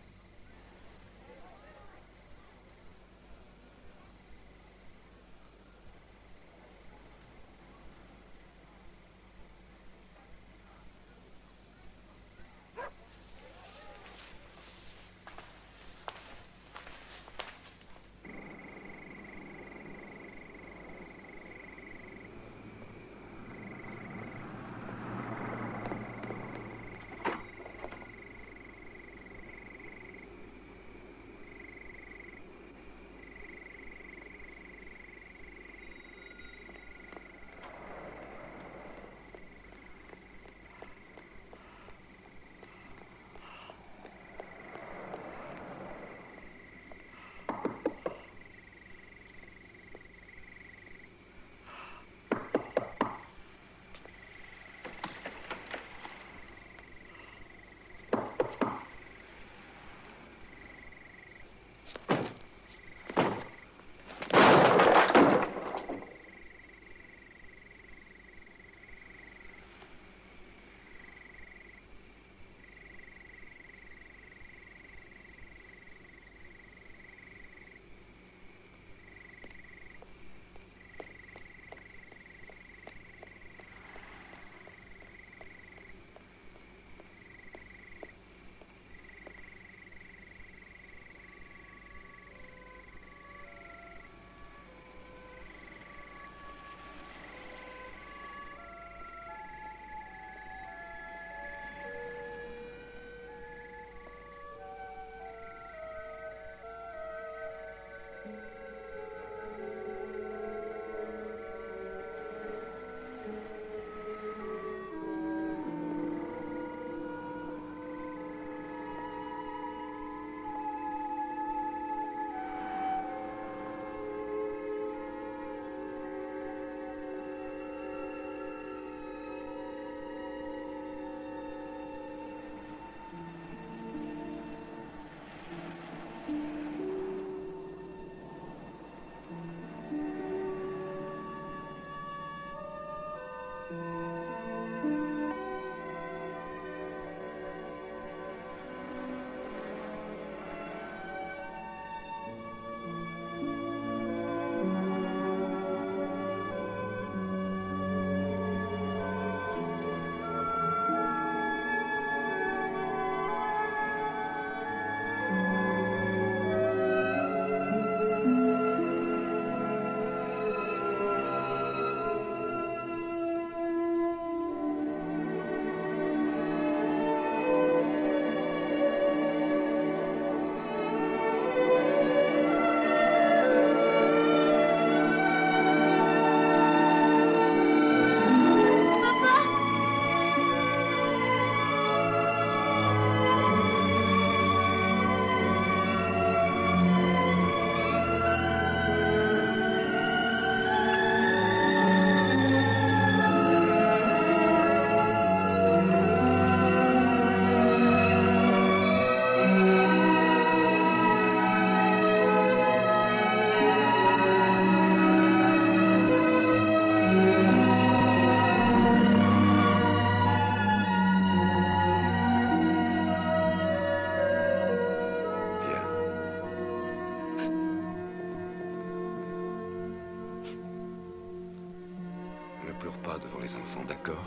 pleures pas devant les enfants, d'accord?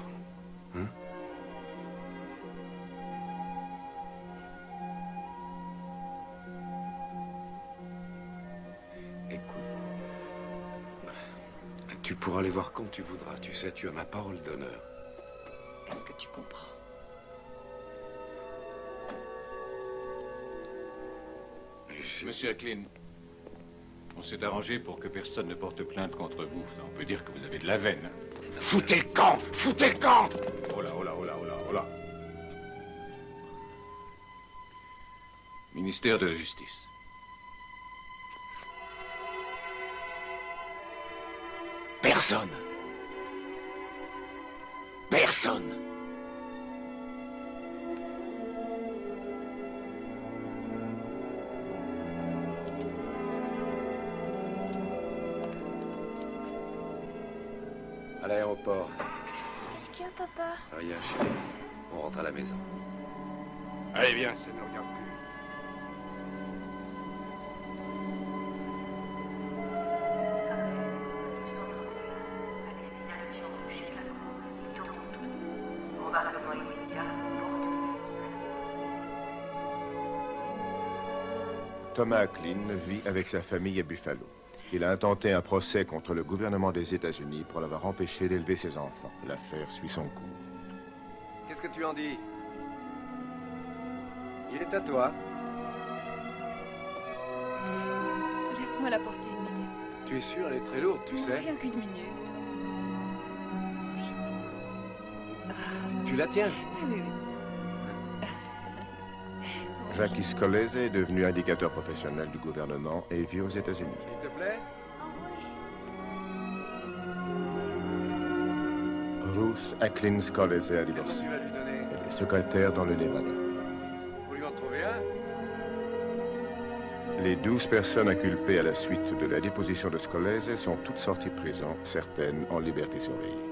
Hein? Tu pourras les voir quand tu voudras. Tu sais, tu as ma parole d'honneur. Est-ce que tu comprends? Monsieur Acklin, on s'est arrangé pour que personne ne porte plainte contre vous. Ça, on peut dire que vous avez de la veine. Foutez le camp! Foutez le camp! Oh là, oh là, oh là, oh là, oh là. Ministère de la Justice. Personne. Personne. À l'aéroport. Qu'est-ce qu'il y a, papa? Rien, chérie. On rentre à la maison. Allez, viens, ça ne regarde plus. Thomas Acklin vit avec sa famille à Buffalo. Il a intenté un procès contre le gouvernement des États-Unis pour l'avoir empêché d'élever ses enfants. L'affaire suit son cours. Qu'est-ce que tu en dis? Il est à toi. Laisse-moi la porter une minute. Tu es sûr, elle est très lourde, tu sais. Rien qu'une minute. Tu la tiens? Oui, oui. Jackie Scollese est devenu indicateur professionnel du gouvernement et vit aux États-Unis. S'il te plaît? Ruth Acklin Scollese a divorcé. Elle est secrétaire dans le Nevada. Faut lui en trouver un? Les 12 personnes inculpées à la suite de la déposition de Scollese sont toutes sorties de prison, certaines en liberté surveillée.